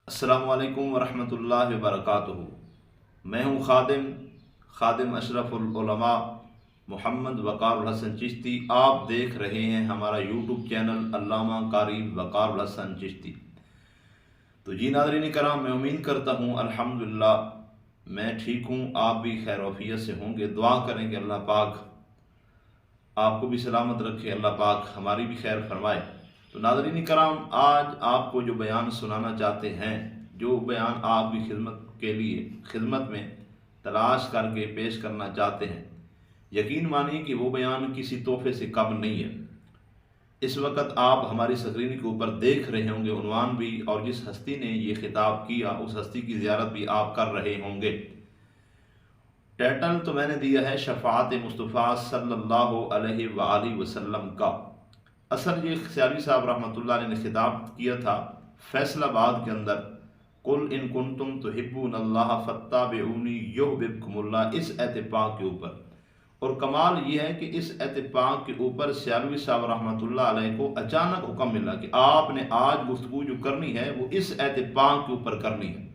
السلام علیکم ورحمۃ اللہ وبرکاتہ۔ میں ہوں خادم اشرف العلماء محمد وقار الحسن چشتی۔ آپ دیکھ رہے ہیں ہمارا یوٹیوب چینل علامہ قاری وقار الحسن چشتی۔ تو جی ناظرین کرام، میں امید کرتا ہوں الحمدللہ میں ٹھیک ہوں، آپ بھی خیر وفیت سے ہوں گے۔ دعا کریں کہ اللہ پاک آپ کو بھی سلامت رکھے، اللہ پاک ہماری بھی خیر فرمائے۔ تو ناظرین کرام، آج آپ کو جو بیان سنانا چاہتے ہیں، جو بیان آپ کی خدمت میں تلاش کر کے پیش کرنا چاہتے ہیں، یقین مانیے کہ وہ بیان کسی تحفے سے کم نہیں ہے۔ اس وقت آپ ہماری سکرین کے اوپر دیکھ رہے ہوں گے عنوان بھی، اور جس ہستی نے یہ خطاب کیا اس ہستی کی زیارت بھی آپ کر رہے ہوں گے۔ ٹائٹل تو میں نے دیا ہے شفاعت مصطفیٰ صلی اللہ علیہ وآلہ وسلم کا۔ اصل یہ سیالوی صاحب رحمۃ اللہ علیہ نے خطاب کیا تھا فیصل آباد کے اندر، قل ان کنتم تحبون اللہ فاتبعونی یحببکم اللہ، اس اتفاق کے اوپر۔ اور کمال یہ ہے کہ اس اتفاق کے اوپر سیالوی صاحب رحمۃ اللہ علیہ کو اچانک حکم ملا کہ آپ نے آج گفتگو جو کرنی ہے وہ اس اتفاق کے اوپر کرنی ہے۔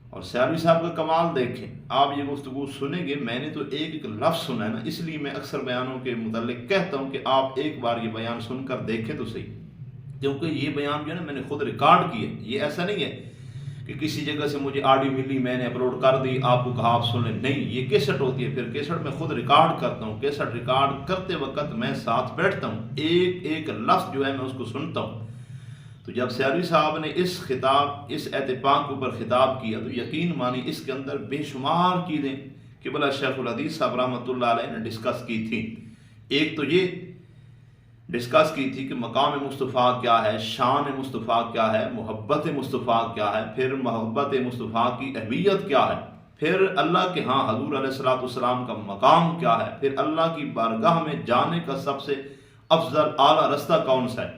اور سیالوی صاحب کا کمال دیکھیں، آپ یہ گفتگو سنیں گے، میں نے تو ایک لفظ سنا ہے نا، اس لیے میں اکثر بیانوں کے متعلق کہتا ہوں کہ آپ ایک بار یہ بیان سن کر دیکھیں تو صحیح، کیونکہ یہ بیان جو ہے نا میں نے خود ریکارڈ کیے۔ یہ ایسا نہیں ہے کہ کسی جگہ سے مجھے آڈیو ملی، میں نے اپلوڈ کر دی، آپ کو کہا آپ سن لیں، نہیں، یہ کیسٹ ہوتی ہے، پھر کیسٹ میں خود ریکارڈ کرتا ہوں۔ کیسٹ ریکارڈ کرتے وقت میں ساتھ بیٹھتا ہوں، ایک ایک لفظ جو ہے میں اس کو سنتا ہوں۔ تو جب سیالوی صاحب نے اس اتفاق کے اوپر خطاب کیا تو یقین مانی اس کے اندر بے شمار چیزیں قبلہ شیخ الحدیث صاحب رحمۃ اللہ علیہ نے ڈسکس کی تھی۔ ایک تو یہ ڈسکس کی تھی کہ مقام مصطفیٰ کیا ہے، شان مصطفیٰ کیا ہے، محبت مصطفیٰ کیا ہے، پھر محبت مصطفیٰ کی اہمیت کیا ہے، پھر اللہ کے ہاں حضور علیہ الصلوۃ والسلام کا مقام کیا ہے، پھر اللہ کی بارگاہ میں جانے کا سب سے افضل اعلیٰ رستہ کون سا ہے،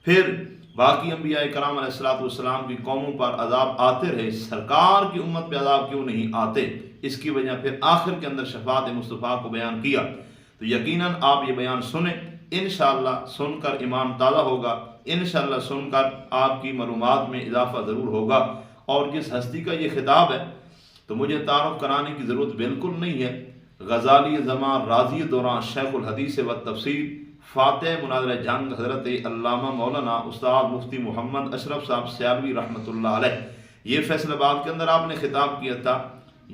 پھر باقی انبیاء کرام علیہ الصلوۃ والسلام کی قوموں پر عذاب آتے رہے، سرکار کی امت پہ عذاب کیوں نہیں آتے، اس کی وجہ پھر آخر کے اندر شفاعت مصطفیٰ کو بیان کیا۔ تو یقیناً آپ یہ بیان سنیں، انشاءاللہ سن کر ایمان تازہ ہوگا، انشاءاللہ سن کر آپ کی معلومات میں اضافہ ضرور ہوگا۔ اور جس ہستی کا یہ خطاب ہے تو مجھے تعارف کرانے کی ضرورت بالکل نہیں ہے، غزالی زمان، رازی دوران، شیخ الحدیث و تفسیر، فاتح مناظرہ جنگ، حضرت علامہ مولانا استاد مفتی محمد اشرف صاحب سیالوی رحمۃ اللہ علیہ۔ یہ فیصل آباد کے اندر آپ نے خطاب کیا تھا،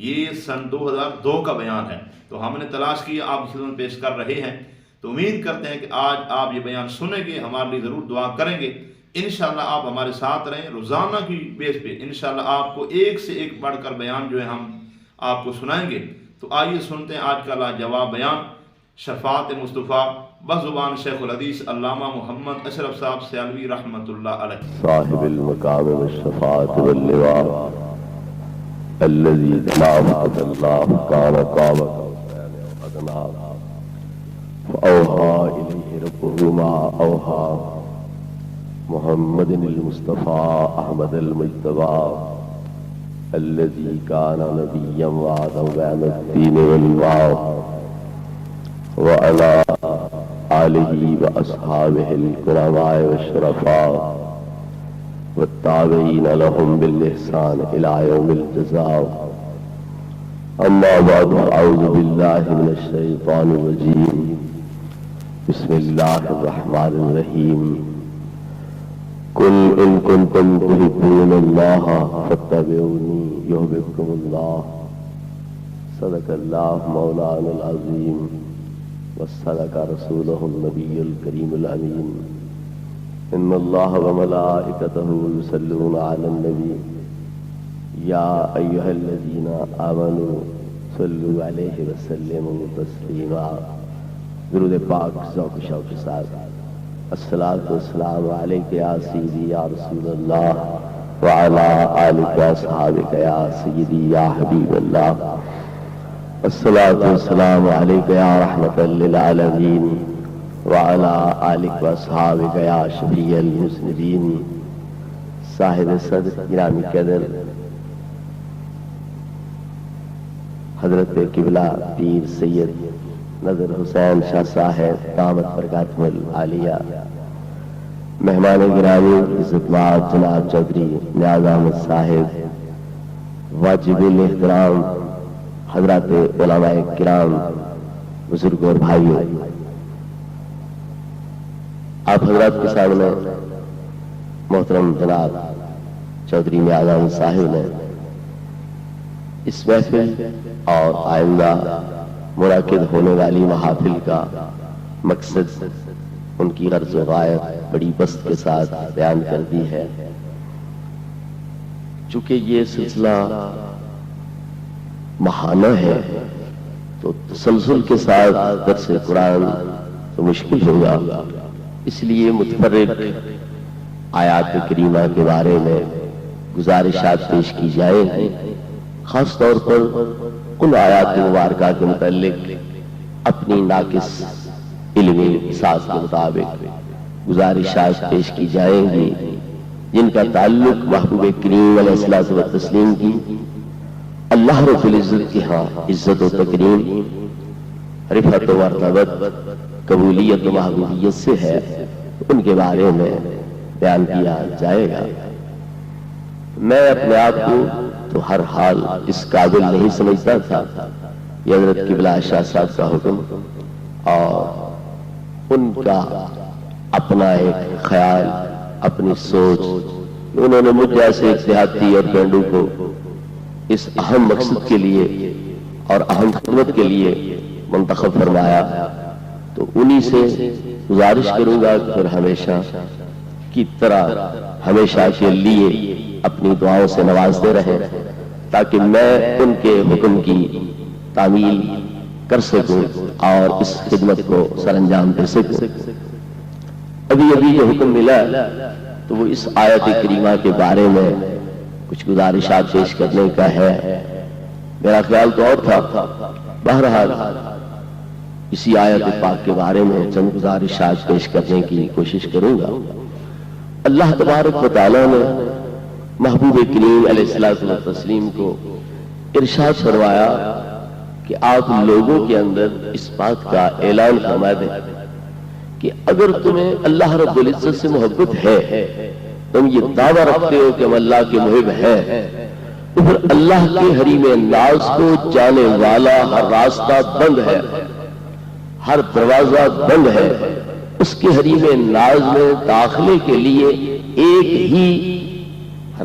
یہ سن 2002 کا بیان ہے، تو ہم نے تلاش کیا، آپ کی خدمت پیش کر رہے ہیں۔ تو امید کرتے ہیں کہ آج آپ یہ بیان سنیں گے، ہمارے لیے ضرور دعا کریں گے۔ انشاءاللہ آپ ہمارے ساتھ رہیں، روزانہ کی بیس پہ انشاءاللہ آپ کو ایک سے ایک بڑھ کر بیان جو ہے ہم آپ کو سنائیں گے۔ تو آئیے سنتے ہیں آج کا لاجواب بیان، شفاعت مصطفیٰ، بزبان شیخ الحدیث علامہ محمد اشرف صاحب سیالوی رحمۃ اللہ علیہ۔ صاحب المقام والشفاعة واللواء الذي دعاه الله قال قام أدنى فأوحى إليه ربه ما أوحى محمد المصطفى أحمد المجتبى الذي كان نبيا وعدا بين الدين والواو وعلى آله وأصحابه الكرماء والشرفاء والتابعين لهم بالإحسان إلى يوم الجزاء. أما بعد، أعوذ بالله من الشيطان الرجيم، بسم الله الرحمن الرحيم. قل إن كنتم تحبون الله فاتبعوني يحببكم الله. صدق الله مولانا العظيم وصدق رسوله النبي الكريم الأمين. إن الله وملائكته يصلون على النبي يا أيها الذين آمنوا صلوا عليه وسلموا تسليما. درود پاک ذوق شوق کے ساتھ الصلاۃ والسلام علیک یا سیدی یا رسول اللہ وعلى آلک واصحابک یا سیدی یا حبیب اللہ. الصلاۃ والسلام علیک یا رحمۃ للعالمین وعلى آلک واصحابک یا شفیع المذنبین. صاحب صدر گرامی قدر حضرت قبلہ پیر سید نظر حسین شاہ صاحب دامت برکاتہم العالیہ، مہمان گرامی عزت مآب جناب چودھری نیاز احمد صاحب، واجب الاحترام حضرات علماء کرام، بزرگ اور بھائیوں، آپ حضرات کے سامنے محترم جناب چودھری نیاز احمد صاحب نے اس محفل اور آئندہ منعقد ہونے والی محافل کا مقصد، ان کی غرض و غایت بڑی بسط کے ساتھ بیان کر دی ہے۔ چونکہ یہ سلسلہ ماہانہ ہے تو تسلسل کے ساتھ درس قرآن تو مشکل ہوگا، اس لیے متفرق آیات کریمہ کے بارے میں گزارشات پیش کی جائیں گی، خاص طور پر ان آیات مبارکہ کے متعلق اپنی ناقص علمی احساس کے مطابق گزارشات پیش کی جائیں گی، جن کا تعلق محبوب کریم علیہ الصلوۃ والتسلیم کی اللہ رب العزت کے ہاں عزت و تکریم، رفعت و مرتبت، قبولیت و محبوبیت سے ہے، ان کے بارے میں بیان کیا جائے گا۔ میں اپنے آپ کو تو ہر حال اس قابل نہیں سمجھتا تھا، یہ حضرت قبلہ شاہ صاحب کا حکم اور ان کا اپنا ایک خیال، اپنی سوچ، انہوں نے مجھ جیسے ایک دیہاتی اور پینڈو کو اس اہم مقصد کے لیے اور اہم خدمت کے لیے منتخب فرمایا، تو انہی سے گزارش کروں گا کہ پھر ہمیشہ کی طرح ہمیشہ کے لیے اپنی دعاؤں سے نوازتے رہیں، تاکہ میں ان کے حکم کی تعمیل کر سکوں اور اس خدمت کو سر انجام دے سکوں۔ ابھی جو حکم ملا تو وہ اس آیت کریمہ کے بارے میں کچھ گزارشات پیش کرنے کا ہے۔ میرا خیال تو اور تھا، بہرحال اسی آیت پاک کے بارے میں چند گزارشات پیش کرنے کی کوشش کروں گا۔ اللہ تبارک و تعالیٰ نے محبوب کریم علیہ الصلوۃ والتسلیم کو ارشاد فرمایا کہ آپ لوگوں کے اندر اس بات کا اعلان فرما دیں کہ اگر تمہیں اللہ رب العزت سے محبت ہے، تم یہ دعویٰ رکھتے ہو کہ ہم اللہ کے محب ہیں، تو پھر اللہ کے حریم ناز کو جانے والا ہر راستہ بند ہے، ہر دروازہ بند ہے۔ اس کے حریم ناز میں داخلے کے لیے ایک ہی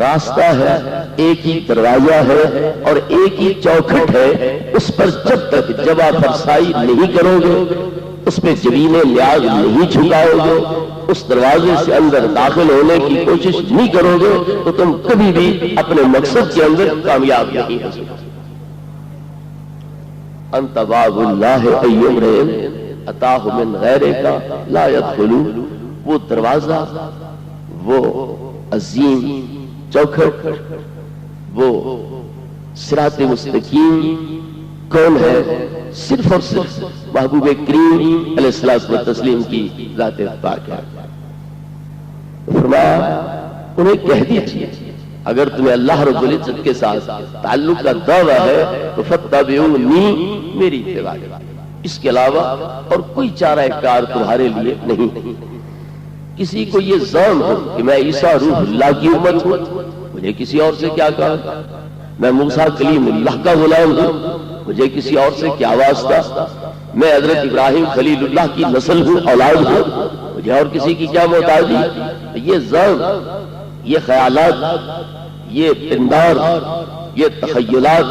راستہ ہے، ایک ہی دروازہ ہے اور ایک ہی چوکھٹ ہے۔ اس پر جب تک جبہ فرسائی نہیں کرو گے، اس پہ جبین لیاز نہیں جھکاؤ گے، اس دروازے سے اندر داخل ہونے کی کوشش نہیں کرو گے، تو تم کبھی بھی اپنے مقصد کے اندر کامیاب نہیں ہو سکتے۔ انت باب اللہ ایوم رہن اتاہ من غیرے کا لا یدخلو، وہ دروازہ، وہ عظیم چوکھٹ، وہ صراط مستقیم کون ہے؟ صرف اور صرف محبوب کریم علیہ الصلوۃ والتسلیم کی ذات پاک ہے۔ فرمایا انہیں کہہ دیجیے اگر تمہیں اللہ رب العزت کے ساتھ تعلق کا دعویٰ ہے تو فاتبعونی، میری اتباع کرو، اس کے علاوہ اور کوئی چارہ کار تمہارے لیے نہیں۔ کسی کو یہ ظن ہو کہ میں عیسیٰ روح اللہ کی امت ہوں، مجھے کسی اور سے کیا کہا، میں موسیٰ کلیم اللہ کا غلام ہوں، مجھے کسی اور سے کیا واسطہ، میں حضرت ابراہیم خلیل اللہ کی نسل ہوں، اولاد ہوں، مجھے اور کسی کی کیا محتاجی۔ یہ ظن، یہ خیالات، یہ پندار، یہ تخیلات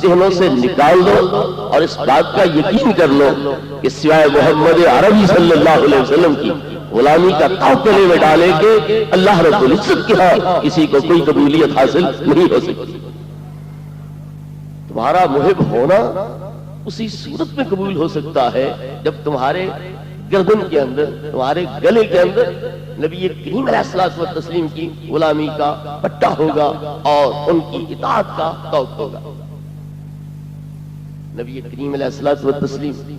ذہنوں سے نکال دو اور اس بات کا یقین کر لو کہ سوائے محمد عربی صلی اللہ علیہ وسلم کی غلامی کا کلے میں ڈالے کہ اللہ رب العزت کے ہاں کسی کو کوئی قبولیت حاصل نہیں ہو سکتی۔ تمہارا محب ہونا اسی صورت میں قبول ہو سکتا ہے جب تمہارے گردن کے اندر، تمہارے گلے کے اندر نبی کریم علیہ الصلوۃ والتسلیم کی غلامی کا پٹا ہوگا اور ان کی اطاعت کا توق ہوگا۔ نبی کریم علیہ الصلوۃ والتسلیم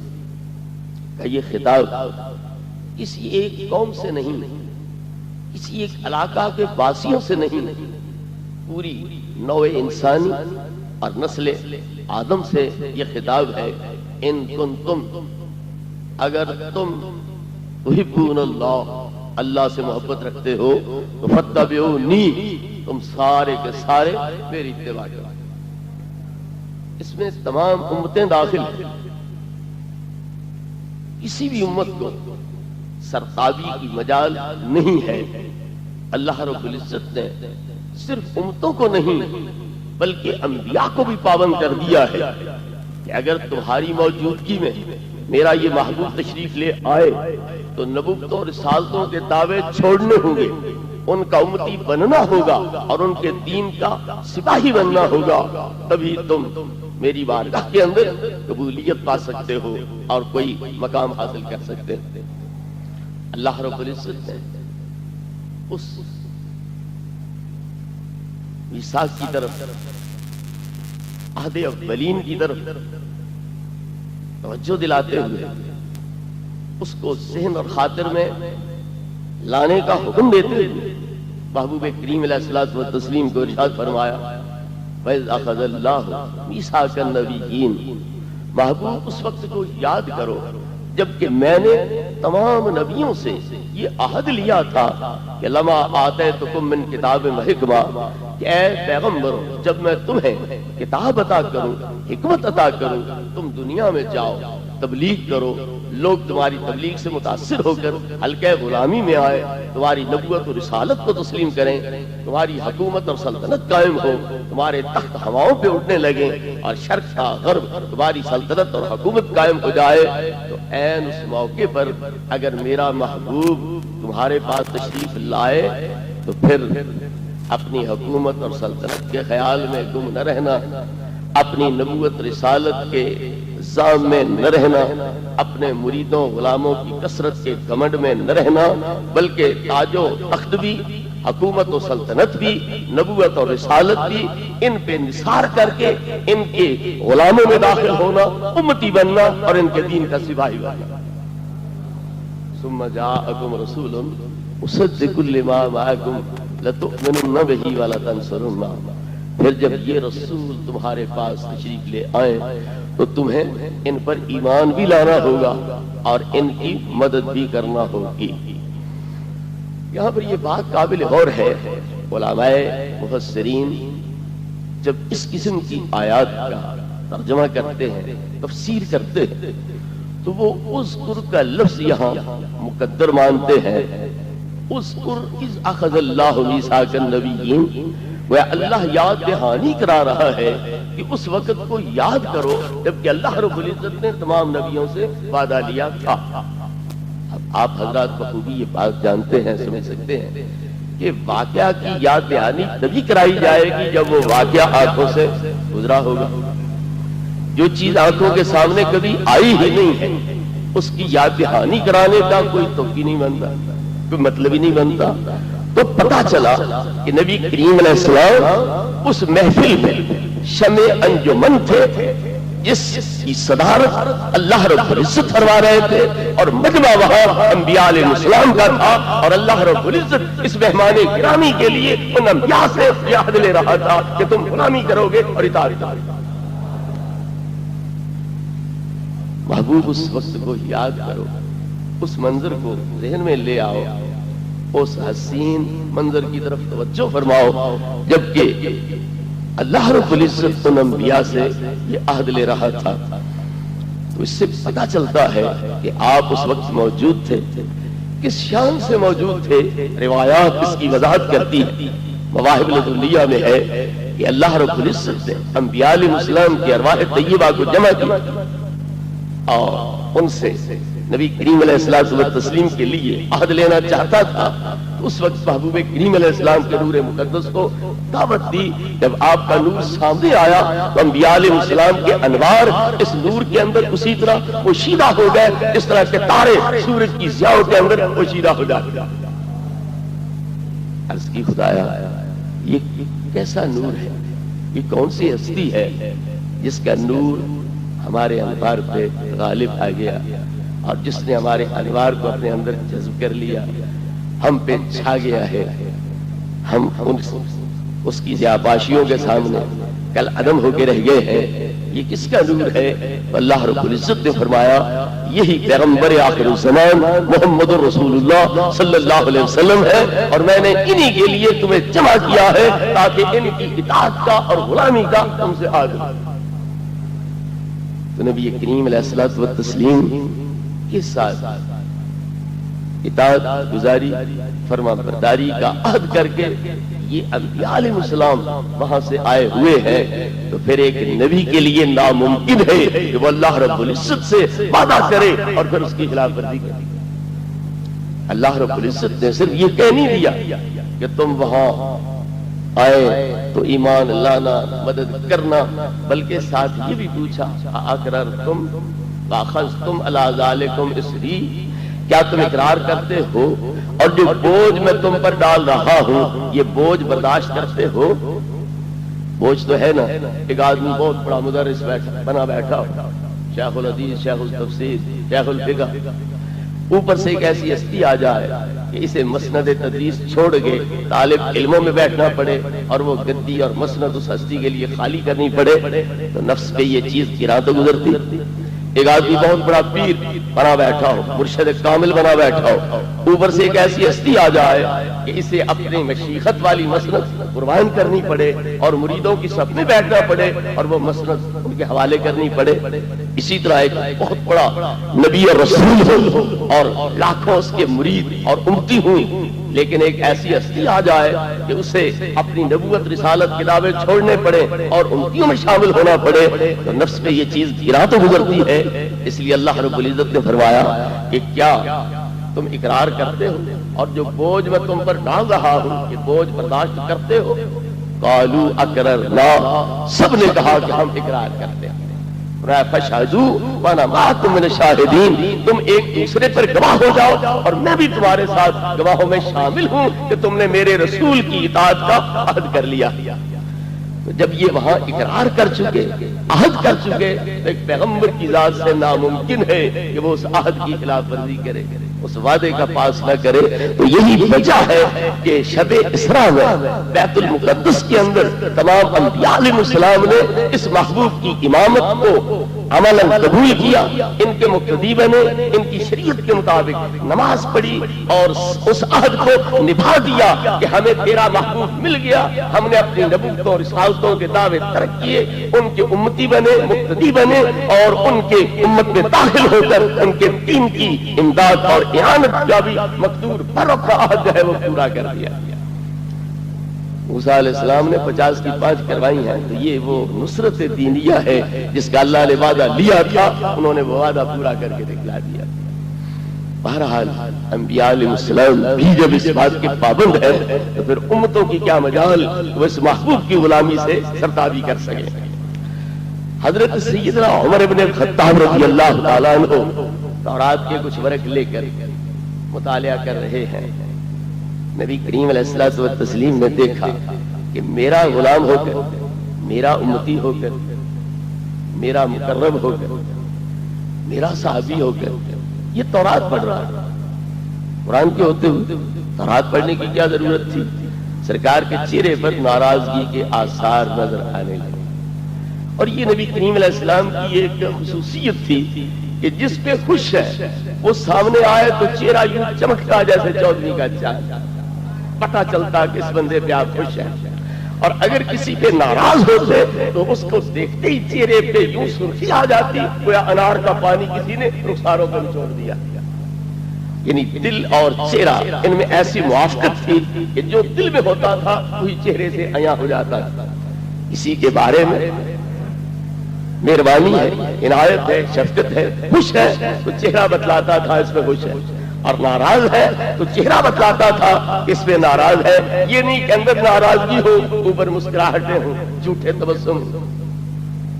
کا یہ خطاب کسی ایک قوم سے نہیں، کسی ایک علاقہ کے واسیوں سے نہیں، پوری نوع انسانی اور نسل آدم سے یہ خطاب ہے۔ ان کنتم، اگر تم تحبون اللہ، اللہ سے محبت رکھتے ہو تو فاتبعونی، تم سارے کے سارے میری اتباع کرو۔ اس میں تمام امتیں داخل ہیں، کسی بھی امت کو سرتابی کی مجال نہیں ہے۔ اللہ رب العزت نے صرف امتوں کو نہیں بلکہ انبیاء کو بھی پابند کر دیا ہے کہ اگر تمہاری موجودگی میں میرا یہ محبوب تشریف لے آئے تو نبوتوں اور رسالتوں کے دعوے چھوڑنے ہوں گے، ان کا امتی بننا ہوگا اور ان کے دین کا سپاہی بننا ہوگا، تبھی تم میری بارگاہ کے اندر قبولیت پا سکتے ہو اور کوئی مقام حاصل کر سکتے ہو۔ اللہ رب العزت نے اس میثاق کی طرف، عہد اولین کی طرف توجہ دلاتے ہوئے اس کو ذہن اور خاطر میں لانے کا حکم دیتے ہوئے محبوب کریم علیہ الصلوۃ والتسلیم کو ارشاد فرمایا، وَإِذْ أَخَذَ اللَّهُ مِيثَاقَ النَّبِيِّينَ، محبوب اس وقت کو یاد کرو جبکہ میں نے تمام نبیوں سے یہ عہد لیا تھا کہ لما آتیتکم من کتاب و حکمہ، کہ اے پیغمبر جب میں تمہیں کتاب عطا کروں، حکمت عطا کروں، تم دنیا میں جاؤ، تبلیغ کرو، لوگ تمہاری تبلیغ سے متاثر ہو کر حلقہ غلامی میں آئے، تمہاری نبوت اور رسالت کو تسلیم کریں، تمہاری حکومت اور سلطنت قائم ہو، تمہارے تخت ہواؤں پہ اٹھنے لگیں اور شرق کا غرب تمہاری سلطنت اور حکومت قائم ہو جائے، تو عین اس موقع پر اگر میرا محبوب تمہارے پاس تشریف لائے تو پھر اپنی حکومت اور سلطنت کے خیال میں گم نہ رہنا، اپنی نبوت رسالت کے زام میں نہ رہنا، اپنے مریدوں غلاموں کی کثرت کے گھمنڈ میں نہ رہنا، بلکہ تاج و تخت بھی، حکومت و سلطنت بھی، نبوت اور رسالت بھی، ان پہ نثار کر کے ان کے غلاموں میں داخل ہونا، امتی بننا اور ان کے دین کا سپاہی بننا۔ ثم جاءکم رسول مصدق لما معکم لتؤمنن بہ ولتنصرنہ، پھر جب یہ رسول تمہارے پاس تشریف لے آئیں تو تمہیں ان پر ایمان بھی لانا ہوگا اور ان کی مدد بھی کرنا ہوگی۔ یہاں پر یہ بات قابل غور ہے، علماء مفسرین جب اس قسم کی آیات کا ترجمہ کرتے ہیں، تفسیر کرتے ہیں، تو وہ اذکر کا لفظ یہاں مقدر مانتے ہیں۔ اذکر اذ اخذ اللہ میثاق النبیین، وہ اللہ یاد دہانی کرا رہا ہے کہ اس وقت کو یاد کرو جبکہ اللہ رب العزت نے تمام نبیوں سے وعدہ لیا تھا۔ اب آپ حضرات بخوبی یہ بات جانتے ہیں، سمجھ سکتے ہیں کہ واقعہ کی یاد دہانی تبھی کرائی جائے گی جب وہ واقعہ آنکھوں سے گزرا ہوگا۔ جو چیز آنکھوں کے سامنے کبھی آئی ہی نہیں ہے اس کی یاد دہانی کرانے کا کوئی توقع نہیں بنتا، کوئی مطلب ہی نہیں بنتا۔ تو پتا چلا کہ نبی کریم علیہ السلام اس محفل میں شمع انجمن تھے جس کی صدارت اللہ رب العزت فرما رہے تھے، اور مجمع وہاں انبیاء علیہ السلام کا تھا، اور اللہ رب العزت اس مہمان گرامی کے لیے ان انبیاء سے عہد لے رہا تھا کہ تم غلامی کرو گے اور اطاعت کرو گے۔ محبوب اس وقت کو یاد کرو، اس منظر کو ذہن میں لے آؤ، اس حسین منظر کی طرف توجہ فرماؤ جبکہ اللہ رب العزت ان انبیاء سے یہ عہد لے رہا تھا۔ تو اس سے پتہ چلتا ہے کہ آپ اس وقت موجود تھے، کس شان سے موجود تھے۔ روایات اس کی وضاحت کرتی ہیں، مواہب لدنیہ میں ہے کہ اللہ رب العزت نے انبیاء علیہ السلام کی ارواح طیبہ کو جمع کیا اور ان سے نبی کریم علیہ السلام و تسلیم کے لیے عہد لینا چاہتا تھا۔ تو اس وقت محبوب کریم علیہ السلام کے نور مقدس کو دعوت دی۔ جب آپ کا نور سامنے آیا تو انبیاء علیہ السلام کے انوار اس نور کے اندر اسی طرح پوشیدہ ہو گئے جس طرح کے تارے سورج کی ضیاءوں کے اندر پوشیدہ ہو جاتے۔ عرض کی خدایا یہ کیسا نور ہے، یہ کون سی ہستی ہے جس کا نور ہمارے انوار پہ غالب آ گیا اور جس نے ہمارے انوار کو اپنے اندر جذب کر لیا، ہم پہ چھا گیا ہے۔ ہم اس کی زیاباشیوں کے سامنے کل عدم ہو کے رہ گئے ہیں، یہ کس کا نور ہے؟ اللہ رب العزت نے فرمایا یہی پیغمبر آخر الزمان محمد رسول اللہ صلی اللہ علیہ وسلم ہے، اور میں نے انہی کے لیے تمہیں جمع کیا ہے تاکہ ان کی اطاعت کا اور غلامی کا تم سے آگے۔ تو نبی کریم علیہ الصلوۃ والتسلیم کے ساتھ اطاعت گزاری فرما برداری کا عہد کر کے یہ انبیاء علیہ السلام وہاں سے آئے ہوئے ہیں، تو پھر ایک نبی کے لیے ناممکن ہے کہ وہ اللہ رب العزت سے وعدہ کرے اور پھر اس کی خلاف ورزی کرے۔ اللہ رب العزت نے صرف یہ کہہ نہیں دیا کہ تم وہاں آئے تو ایمان لانا مدد کرنا، بلکہ ساتھ یہ بھی پوچھا اقررتم واخذتم علی ذالکم اسری، کیا تم اقرار کرتے ہو اور جو بوجھ میں تم پر ڈال رہا ہوں یہ بوجھ برداشت کرتے ہو؟ بوجھ تو ہے نا، ایک آدمی بہت بڑا مدرس بنا بیٹھا ہو، شیخ الحدیث، شیخ التفسیر، شیخ الفقہ، اوپر سے ایک ایسی ہستی آ جائے کہ اسے مسند تدریس چھوڑ کے طالب علموں میں بیٹھنا پڑے اور وہ گدی اور مسند اس ہستی کے لیے خالی کرنی پڑے، تو نفس پہ یہ چیز گراں تو گزرتی۔ ایک آدمی بہت بڑا پیر بنا بیٹھا ہو، مرشد کامل بنا بیٹھا ہو، اوپر سے ایک ایسی ہستی آ جائے کہ اسے اپنی مشیخت والی مسند قربان کرنی پڑے اور مریدوں کی صف میں بیٹھنا پڑے اور وہ مسند ان کے حوالے کرنی پڑے۔ اسی طرح ایک بہت بڑا نبی اور رسول ہو اور لاکھوں اس کے مرید اور امتی ہوں، لیکن ایک ایسی ہستی آ جائے کہ اسے اپنی نبوت رسالت کے دعوے چھوڑنے پڑے اور امتیوں میں شامل ہونا پڑے، تو نفس پہ یہ چیز گراں تو گزرتی ہے۔ اس لیے اللہ رب العزت نے فرمایا کہ کیا تم اقرار کرتے ہو اور جو بوجھ میں تم پر ڈال رہا ہوں یہ بوجھ برداشت کرتے ہو؟ قالوا اقررنا، سب نے کہا کہ ہم اقرار کرتے ہیں۔ فاشهدوا وانا معكم من الشاهدين، تم ایک دوسرے پر گواہ ہو جاؤ اور میں بھی تمہارے ساتھ گواہوں میں شامل ہوں کہ تم نے میرے رسول کی اطاعت کا عہد کر لیا۔ جب یہ وہاں اقرار کر چکے، عہد کر چکے، تو ایک پیغمبر کی ذات سے ناممکن ہے کہ وہ اس عہد کی خلاف ورزی کرے، اس وعدے کا پاس نہ کرے۔ تو یہی وجہ ہے کہ شب اسراء میں بیت المقدس کے اندر تمام انبیاء علیہ السلام نے اس محبوب کی امامت کو عملاً قبول کیا، ان کے مقتدی بنے، ان کی شریعت کے مطابق نماز پڑھی اور اس عہد کو نبھا دیا کہ ہمیں تیرا محبوب مل گیا، ہم نے اپنی نبوت اور رسالتوں کے دعوے ترک کیے، ان کے امتی بنے، مقتدی بنے اور ان کے امت میں داخل ہو کر ان کے دین کی امداد اور اعانت کا بھی مقدور برق کا عہد جو ہے وہ پورا کر دیا۔ موسیٰ علیہ السلام نے 50 کی 5 کروائی ہیں، تو یہ وہ نصرت دینیہ ہے جس کا اللہ نے وعدہ لیا تھا، انہوں نے وہ وعدہ پورا کر کے دکھلا دیا۔ بہرحال انبیاء علیہ السلام بھی جب اس بات کے پابند ہے تو پھر امتوں کی کیا مجال وہ اس محبوب کی غلامی سے سرتابی کر سکے۔ حضرت سیدنا عمر بن الخطاب رضی اللہ تعالیٰ عنہ تورات کے کچھ ورق لے کر مطالعہ کر رہے ہیں۔ نبی کریم علیہ الصلوۃ والتسلیم نے دیکھا کہ میرا غلام ہو کر، میرا امتی ہو کر، میرا مقرب ہو کر، میرا صحابی ہو کر یہ تورات پڑھ رہا ہے۔ قرآن کے ہوتے ہوئے تورات پڑھنے کی کیا ضرورت تھی؟ سرکار کے چہرے پر ناراضگی کے آثار نظر آنے لگے، اور یہ نبی کریم علیہ السلام کی ایک خصوصیت تھی کہ جس پہ خوش ہے وہ سامنے آئے تو چہرہ یوں چمکتا جیسے چودھری کا چاند، پتہ چلتا کہ اس بندے پہ آپ خوش ہیں، اور اگر کسی پہ ناراض ہوتے تو اس کو دیکھتے ہی چہرے پہ یوں سرخی آ جاتی گویا انار کا پانی کسی نے رخساروں پر نچوڑ دیا۔ یعنی دل اور چہرہ ان میں ایسی موافقت تھی کہ جو دل میں ہوتا تھا وہی چہرے سے عیاں ہو جاتا تھا۔ اسی کے بارے میں مہربانی ہے، عنایت ہے، شفقت ہے۔ خوش ہے تو چہرہ بتلاتا تھا اس میں خوش ہے، اور ناراض ہے تو چہرہ بتلاتا تھا اس میں ناراض ہے۔ یہ نہیں کہ اندر ناراضگی ہو اوپر مسکراہٹیں ہوں، جھوٹے تبسم،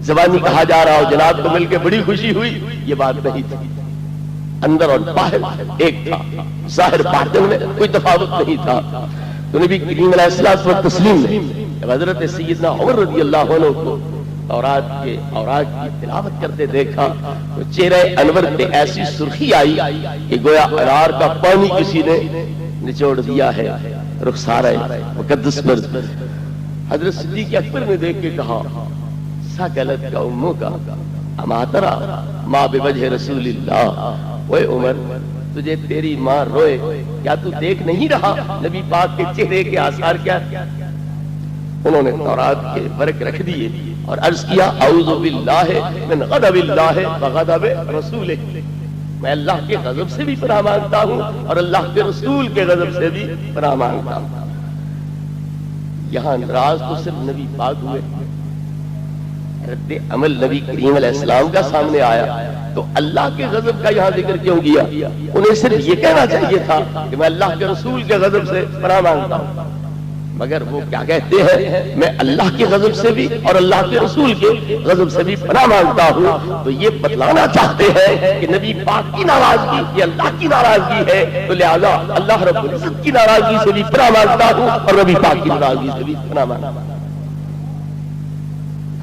زبانی کہا جا رہا ہو جناب کو مل کے بڑی خوشی ہوئی، یہ بات نہیں تھی۔ اندر اور باہر ایک تھا، ظاہر باطن میں کوئی تفاوت نہیں تھا۔ تو نبی کریم علیہ الصلوۃ والتسلیم نے حضرت سیدنا عمر رضی اللہ عنہ کو تورات کے اوراق کی تلاوت کرتے دیکھا تو چہرہ انور پہ ایسی سرخی آئی کہ گویا انار کا پانی کسی نے نچوڑ دیا ہے، رخسارہ مقدس پر۔ حضرت صدیق اکبر نے دیکھ کے کہا سکلت کا امو کا اما ترا ماں بوجہ رسول اللہ. اوے عمر تجھے تیری ماں روئے کیا تو دیکھ نہیں رہا نبی پاک کے چہرے کے آثار کیا؟ انہوں نے تورات کے ورق رکھ دیے اور عرض کیا اعوذ باللہ من غضب اللہ وغضب رسولہ. میں اللہ کے غضب سے بھی پناہ مانگتا ہوں اور اللہ کے رسول کے غضب سے بھی پناہ مانگتا ہوں. یہاں ناراض تو صرف نبی پاک ہوئے، رد عمل نبی کریم علیہ السلام کا سامنے آیا تو اللہ کے غضب کا یہاں ذکر کیوں کیا؟ انہیں صرف یہ کہنا چاہیے تھا کہ میں اللہ کے رسول کے غضب سے پناہ مانگتا ہوں، مگر وہ کیا کہتے ہیں میں اللہ کے غضب سے بھی اور اللہ کے رسول کے غضب سے بھی پناہ مانگتا ہوں. تو یہ بتلانا چاہتے ہیں کہ نبی پاک کی ناراضگی یہ اللہ کی ناراضگی ہے، تو لہذا اللہ رب العزت کی ناراضگی سے بھی پناہ مانگتا ہوں اور نبی پاک کی ناراضگی سے بھی پناہ مانگتا ہوں.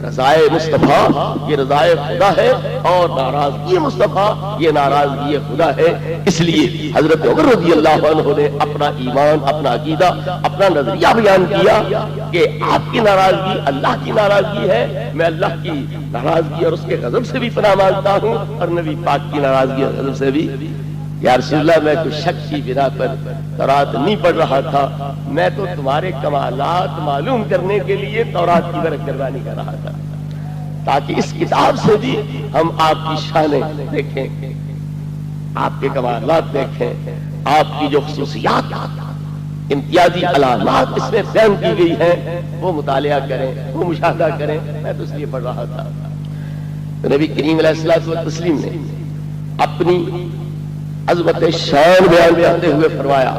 رضائے مصطفیٰ یہ رضائے خدا ہے اور ناراضگی مصطفیٰ یہ ناراضگی خدا ہے. اس لیے حضرت عمر رضی اللہ عنہ نے اپنا ایمان، اپنا عقیدہ، اپنا نظریہ بیان کیا کہ آپ کی ناراضگی اللہ کی ناراضگی ہے، میں اللہ کی ناراضگی اور اس کے غضب سے بھی پناہ مانگتا ہوں اور نبی پاک کی ناراضگی اور غضب سے بھی. یا رسول اللہ میں کچھ شک کی بنا پر تورات نہیں پڑھ رہا تھا، میں تو تمہارے کمالات معلوم کرنے کے لیے تورات کی برکت گردانی کر رہا تھا تاکہ اس کتاب سے بھی ہم آپ کی شانیں دیکھیں، آپ کے کمالات دیکھیں، آپ کی جو خصوصیات امتیازی علامات اس میں بیان کی گئی ہیں وہ مطالعہ کریں، وہ مشاہدہ کریں. میں تو اس لیے پڑھ رہا تھا. نبی کریم علیہ الصلوۃ والتسلیم نے اپنی عظمت شان بیان کرتے ہوئے فرمایا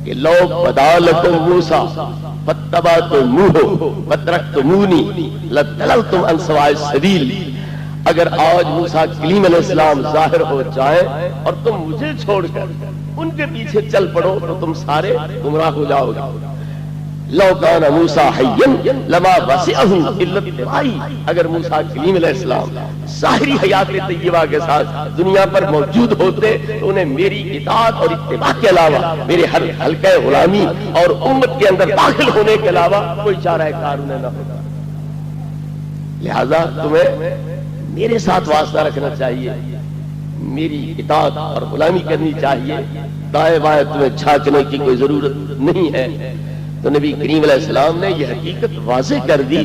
کہ لو بدا لکم موسیٰ فاتبعتموہ وترکتمونی لضللتم عن سواء السبیل. اگر آج موسیٰ کلیم علیہ السلام ظاہر ہو جائیں اور تم مجھے چھوڑ کر ان کے پیچھے چل پڑو تو تم سارے گمراہ ہو جاؤ گے. لو کان موسیٰ حیا لما وسعہ الا اتباعی. اگر موسیٰ کلیم علیہ السلام ظاہری حیات طیبہ کے ساتھ دنیا پر موجود ہوتے تو انہیں میری اطاعت اور اتباع کے علاوہ میرے ہر حلقہ غلامی اور امت کے اندر داخل ہونے کے علاوہ کوئی چارہ کار انہیں نہ ہوگا. لہذا تمہیں میرے ساتھ واسطہ رکھنا چاہیے، میری اطاعت اور غلامی کرنی چاہیے، دائیں بائیں تمہیں جھانکنے کی کوئی ضرورت نہیں ہے. تو نبی کریم علیہ السلام نے یہ حقیقت واضح کر دی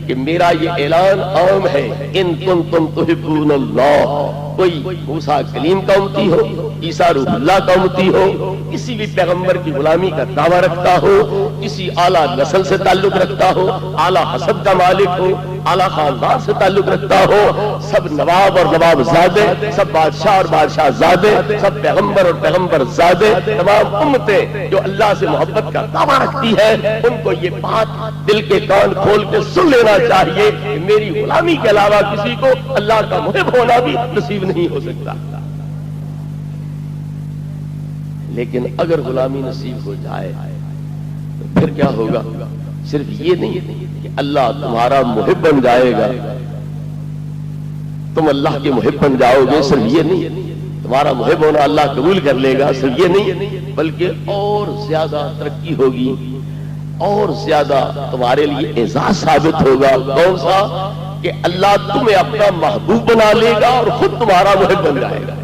کہ میرا یہ اعلان عام ہے، ان کنتم تحبون اللہ. کوئی موسیٰ کلیم کا امتی ہو، عیسیٰ روح اللہ کا امتی ہو، کسی بھی پیغمبر کی غلامی کا دعویٰ رکھتا ہو، کسی اعلیٰ نسل سے تعلق رکھتا ہو، اعلیٰ حسب کا مالک ہو، اعلیٰ خاندان سے تعلق رکھتا ہو، سب نواب اور نواب زادے، سب بادشاہ اور بادشاہ زادے، سب پیغمبر اور پیغمبر زادے، تمام امتیں جو اللہ سے محبت کا دعویٰ رکھتی ہے ان کو یہ بات دل کے کان کھول کے سن لینا چاہیے کہ میری غلامی کے علاوہ کسی کو اللہ کا محب ہونا بھی نصیب نہیں ہو سکتا. لیکن اگر غلامی نصیب ہو جائے تو پھر کیا ہوگا؟ صرف یہ نہیں کہ اللہ تمہارا محب بن جائے گا، تم اللہ کے محب بن جاؤ گے، صرف یہ نہیں تمہارا محب ہونا اللہ قبول کر لے گا، صرف یہ نہیں بلکہ اور زیادہ ترقی ہوگی، اور زیادہ تمہارے لیے اعزاز ثابت ہوگا. کون سا؟ کہ اللہ تمہیں اپنا محبوب بنا لے گا اور خود تمہارا محب بن جائے گا.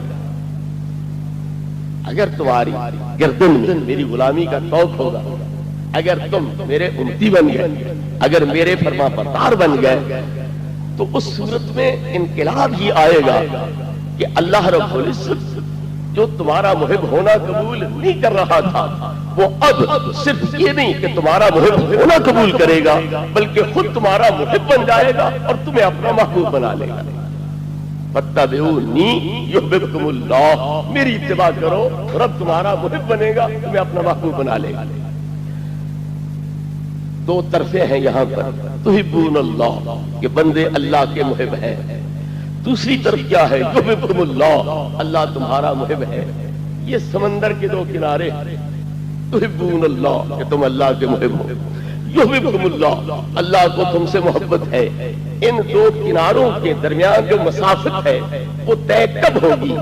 اگر تمہاری گردن میں میری غلامی کا توق ہوگا، اگر تم میرے امتی بن گئے، اگر میرے فرما بردار بن گئے، تو اس صورت میں انقلاب ہی آئے گا کہ اللہ رب العزت جو تمہارا محب ہونا قبول نہیں کر رہا تھا وہ اب صرف یہ نہیں کہ تمہارا محب ہونا قبول کرے گا بلکہ خود تمہارا محب بن جائے گا اور تمہیں اپنا محبوب بنا لے گا. فاتبعونی یحببکم اللہ. میری اتباع کرو، رب تمہارا محب بنے گا، تمہیں اپنا محبوب بنا لے گا. دو طرفیں ہیں یہاں پر، تحبون اللہ کہ بندے اللہ کے محب ہیں، دوسری طرف کیا ہے؟ یحببکم اللہ، اللہ تمہارا محب ہے. یہ سمندر کے دو کنارے، تحبون اللہ کہ تم اللہ کے محب ہو، یحببکم اللہ اللہ کو تم سے محبت ہے. ان دو کناروں کے درمیان جو مسافت ہے وہ طے کب ہوگی؟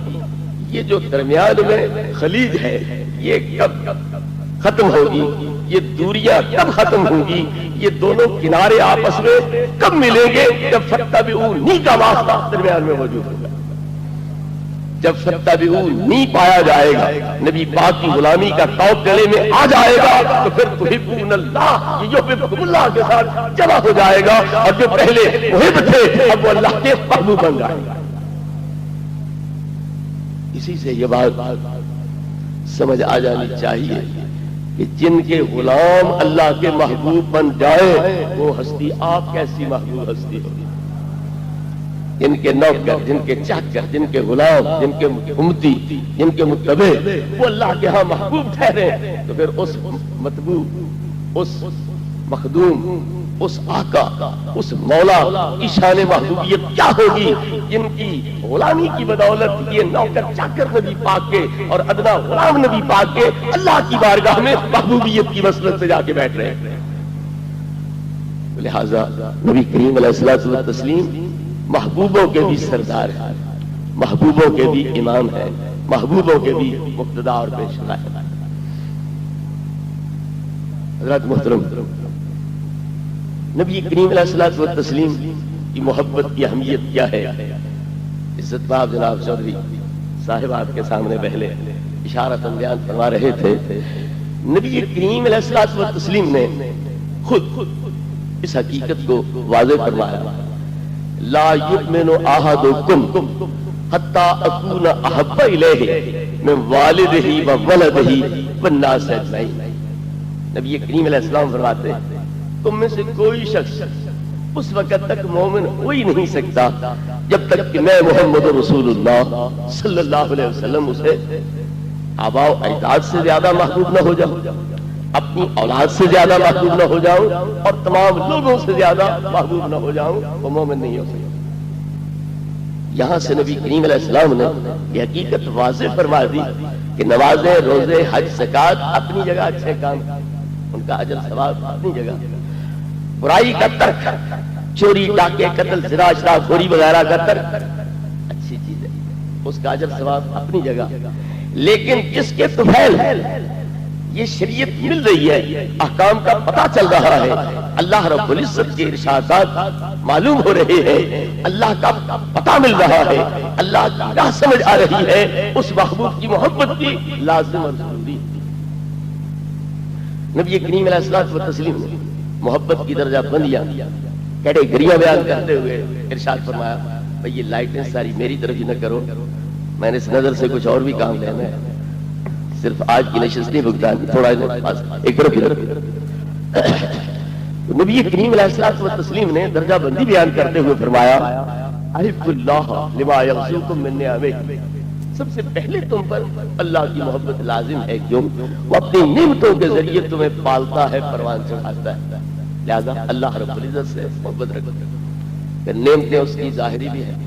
یہ جو درمیان میں خلیج ہے یہ کب ختم ہوگی؟ یہ دوریاں کب ختم ہوں گی؟ یہ دونوں کنارے آپس میں کب ملیں گے؟ جب فتبعونی کا واسطہ درمیان میں موجود ہوگا، جب فتبعونی پایا جائے گا، نبی پاک کی غلامی کا توق گلے میں آ جائے گا، تو پھر تحبون اللہ، یہ یحببکم اللہ کے ساتھ جمع ہو جائے گا، اور جو پہلے محب تھے اب وہ اللہ کے محبوب بن جائے گا۔ اسی سے یہ بات سمجھ آ جانی چاہیے کہ جن کے غلام اللہ کے محبوب بن جائے وہ ہستی آپ کیسی محبوب ہستی ہوگی؟ جن کے نوکر، جن کے چاکر، جن کے غلام، جن کے امتی، جن کے متبع وہ اللہ کے ہاں محبوب ٹھہرے، تو پھر اس متبوع، اس مخدوم، اس آقا، اس مولا کی شان محبوبیت کیا ہوگی جن کی غلامی کی بدولت یہ نوکر چاکر نبی پاک کے اور ادنا غلام نبی پاک کے اللہ کی بارگاہ میں محبوبیت کی وصلت سے جا کے بیٹھ رہے ہیں۔ لہذا نبی کریم علیہ الصلوۃ والتسلیم محبوبوں کے بھی سردار ہیں، محبوبوں کے بھی امام ہیں، محبوبوں کے بھی مقتدا اور پیشوا ہیں۔ حضرات محترم، نبی کریم علیہ الصلوۃ والتسلیم کی محبت کی اہمیت کیا ہے؟ عزت باب جناب چودھری صاحب آپ کے سامنے پہلے اشارتاً بیان فرما رہے تھے۔ نبی کریم علیہ الصلوۃ والتسلیم نے خود اس حقیقت کو واضح فرمایا، لا یؤمن احدکم حتی اکون احب الیہ من والدہ وولدہ والناس اجمعین۔ نبی کریم علیہ السلام فرماتے ہیں تم میں سے کوئی شخص اس وقت تک مومن ہو ہی نہیں سکتا جب تک کہ میں محمد رسول اللہ صلی اللہ علیہ وسلم اسے آباء و اجداد سے زیادہ محبوب نہ ہو جاؤں، اپنی اولاد سے زیادہ محبوب نہ ہو جاؤں، اور تمام لوگوں سے زیادہ محبوب نہ ہو جاؤں، وہ مومن نہیں ہو سکتا۔ یہاں سے نبی کریم علیہ السلام نے یہ حقیقت واضح فرما دی کہ نمازیں، روزے، حج، زکوٰۃ اپنی جگہ اچھے کام، ان کا اجر ثواب اپنی جگہ، برائی کا ترک، چوری، ڈاکے، قتل، زنا، شراب خوری وغیرہ کا ترک اچھی چیز ہے، اس کا اجر ثواب اپنی جگہ۔ لیکن جس کے طفیل یہ شریعت مل رہی ہے، احکام کا پتہ چل رہا ہے، اللہ رب العزت کے ارشادات معلوم ہو رہے ہیں، اللہ کا پتہ مل رہا ہے، اللہ کی راہ سمجھ آ رہی ہے، اس محبوب کی محبت کی لازم اور ضروری۔ نبی کریم علیہ الصلوۃ والتسلیم نے محبت کی درجہ بندیاں کیٹیگریاں بیان کرتے ہوئے ارشاد فرمایا، بھئی یہ لائٹیں ساری میری طرف ہی نہ کرو، میں نے اس نظر سے کچھ اور بھی کام لینا ہے، صرف آج کی نشست نہیں بھگتان، تھوڑا ایک طرف نبی کریم علیہ الصلوۃ والتسلیم نے درجہ بندی بیان کرتے ہوئے فرمایا، احب اللہ لما یغزوکم من نعمہ، سب سے پہلے تم پر اللہ کی محبت لازم ہے، کیوں؟ وہ اپنی نعمتوں کے ذریعے تمہیں پالتا ہے، پروان چڑھاتا ہے، لہذا اللہ رب العزت سے محبت رکھو۔ نعمتیں اس کی ظاہری بھی ہیں،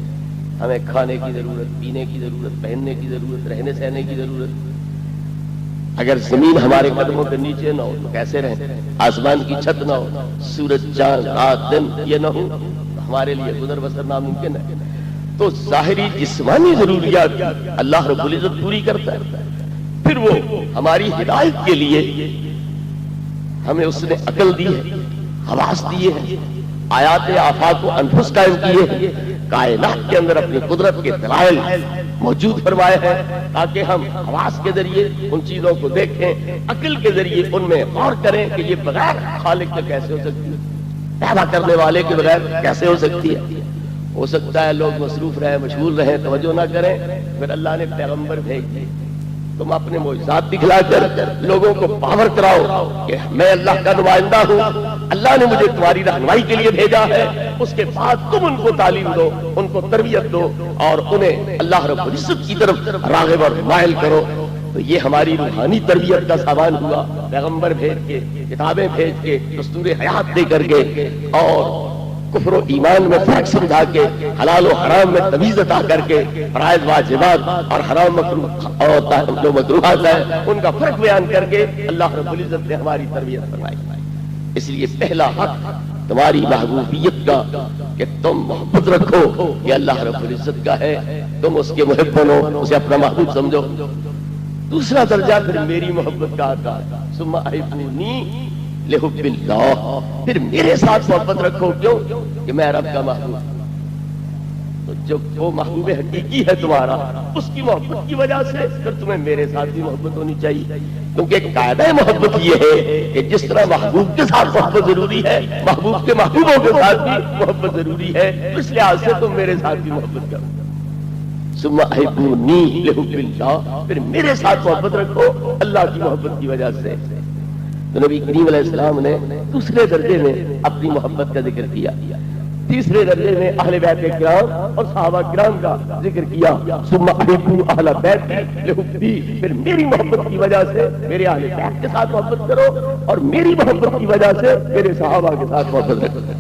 ہمیں کھانے کی ضرورت، پینے کی ضرورت، پہننے کی ضرورت، رہنے سہنے کی ضرورت۔ اگر زمین ہمارے قدموں کے نیچے نہ ہو تو کیسے رہیں؟ آسمان کی چھت نہ ہو، سورج، چاند، رات، دن یہ نہ ہو، ہمارے لیے گزر بسر ناممکن ہے۔ تو ظاہری جسمانی ضروریات اللہ رب العزت پوری کرتا ہے، پھر وہ ہماری ہدایت کے لیے ہمیں اس نے عقل دی ہے، حواس دیے ہیں، آیات آفاق و انفس قائم کیے ہیں، کائنات کے اندر اپنی قدرت کے دلائل موجود فرمائے ہیں، تاکہ ہم حواس کے ذریعے ان چیزوں کو دیکھیں، عقل کے ذریعے ان میں غور کریں کہ یہ بغیر خالق کے کیسے ہو سکتی ہے، پیدا کرنے والے کے بغیر کیسے ہو سکتی ہے۔ ہو سکتا ہے لوگ مصروف رہیں، مشغول رہیں، توجہ نہ کریں، پھر اللہ نے پیغمبر بھیج دی، تم اپنے معجزات دکھلا کر لوگوں کو پاور کراؤ کہ میں اللہ کا نمائندہ ہوں، اللہ نے مجھے تمہاری رہنمائی کے لیے بھیجا ہے، اس کے بعد تم ان کو تعلیم دو، ان کو تربیت دو، اور انہیں اللہ رب العزت کی طرف راغب اور مائل کرو۔ تو یہ ہماری روحانی تربیت کا سامان ہوا، پیغمبر بھیج کے، کتابیں بھیج کے، دستور حیات دے کر کے، اور کفر و ایمان میں فرق سمجھا کے، حلال و حرام میں تمیز عطا کر کے، فرائض واجبات اور حرام مکروہ اور جو مکروہات ہیں ان کا فرق بیان کر کے اللہ رب العزت نے ہماری تربیت فرمائی۔ اس لیے پہلا حق تمہاری محبوبیت کا کہ تم محبت رکھو، یہ اللہ رب العزت کا ہے، تم اس کے محب بنو، اسے اپنا محبوب سمجھو۔ دوسرا درجہ پھر میری محبت کا آتا ہے، ثم احبونی لحب اللہ، پھر میرے ساتھ محبت رکھو، کیوں کہ میں رب کا محبوب ہوں۔ تو جب وہ محبوب حقیقی ہے تمہارا، اس کی محبت کی وجہ سے پھر تمہیں میرے ساتھ بھی محبت ہونی چاہیے، کیونکہ قاعدہ محبت یہ ہے کہ جس طرح محبوب کے ساتھ محبت ضروری ہے، محبوب کے محبوبوں کے ساتھ بھی محبت ضروری ہے، اس لحاظ سے تم میرے ساتھ بھی محبت کرو۔ ثم احبونی لحب اللہ، پھر میرے ساتھ محبت رکھو اللہ کی محبت کی وجہ سے۔ تو نبی کریم علیہ السلام نے دوسرے درجے میں اپنی محبت کا ذکر کیا، تیسرے درجے میں اہل بیت کرام اور صحابہ کرام کا ذکر کیا۔ ثم احبوا اہل بیت لحبی، پھر میری محبت کی وجہ سے میرے اہل بیت کے ساتھ محبت کرو، اور میری محبت کی وجہ سے میرے صحابہ کے ساتھ محبت رکھو۔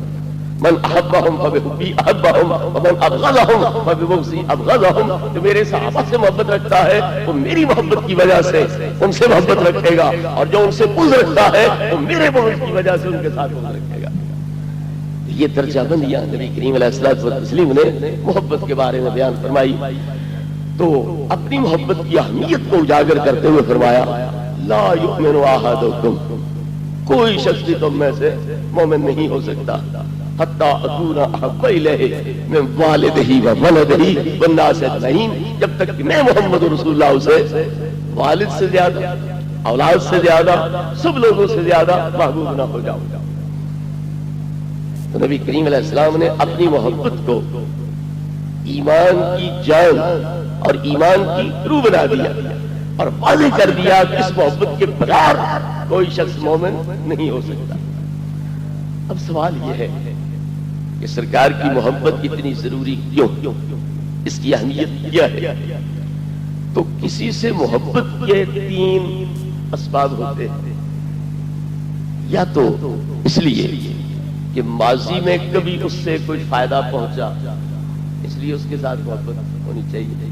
من احبهم فبحبی احبهم ومن ابغضهم فببغضی ابغضهم، جو میرے صحابہ سے محبت رکھتا ہے وہ میری محبت کی وجہ سے ان سے محبت رکھے گا، اور جو ان سے بغض رکھتا ہے وہ میرے بغض کی وجہ سے ان کے ساتھ بغض رکھے گا۔ یہ درجہ بندیاں نبی کریم علیہ الصلوۃ والتسلیم نے محبت کے بارے میں بیان فرمائی، تو اپنی محبت کی اہمیت کو اجاگر کرتے ہوئے فرمایا لا یؤمن احدکم، کوئی شخص بھی تم میں سے مومن نہیں ہو سکتا حتی اکون احب الیہ من والدہ وولدہ والناس اجمعین، جب تک کہ میں محمد رسول اللہ سے والد سے زیادہ، اولاد سے زیادہ، سب لوگوں سے زیادہ محبوب نہ ہو جاؤں۔ تو نبی کریم علیہ السلام نے اپنی محبت کو ایمان کی جان اور ایمان کی روح بنا دیا، اور واضح کر دیا کہ اس محبت کے بغیر کوئی شخص مومن نہیں ہو سکتا۔ اب سوال یہ ہے کہ سرکار کی محبت اتنی ضروری کیوں، اس کی اہمیت کیا ہے؟ تو کسی سے محبت کے تین اسباب ہوتے ہیں، یا تو اس لیے کہ ماضی میں کبھی اس سے کوئی فائدہ پہنچا، اس لیے اس کے ساتھ محبت ہونی چاہیے،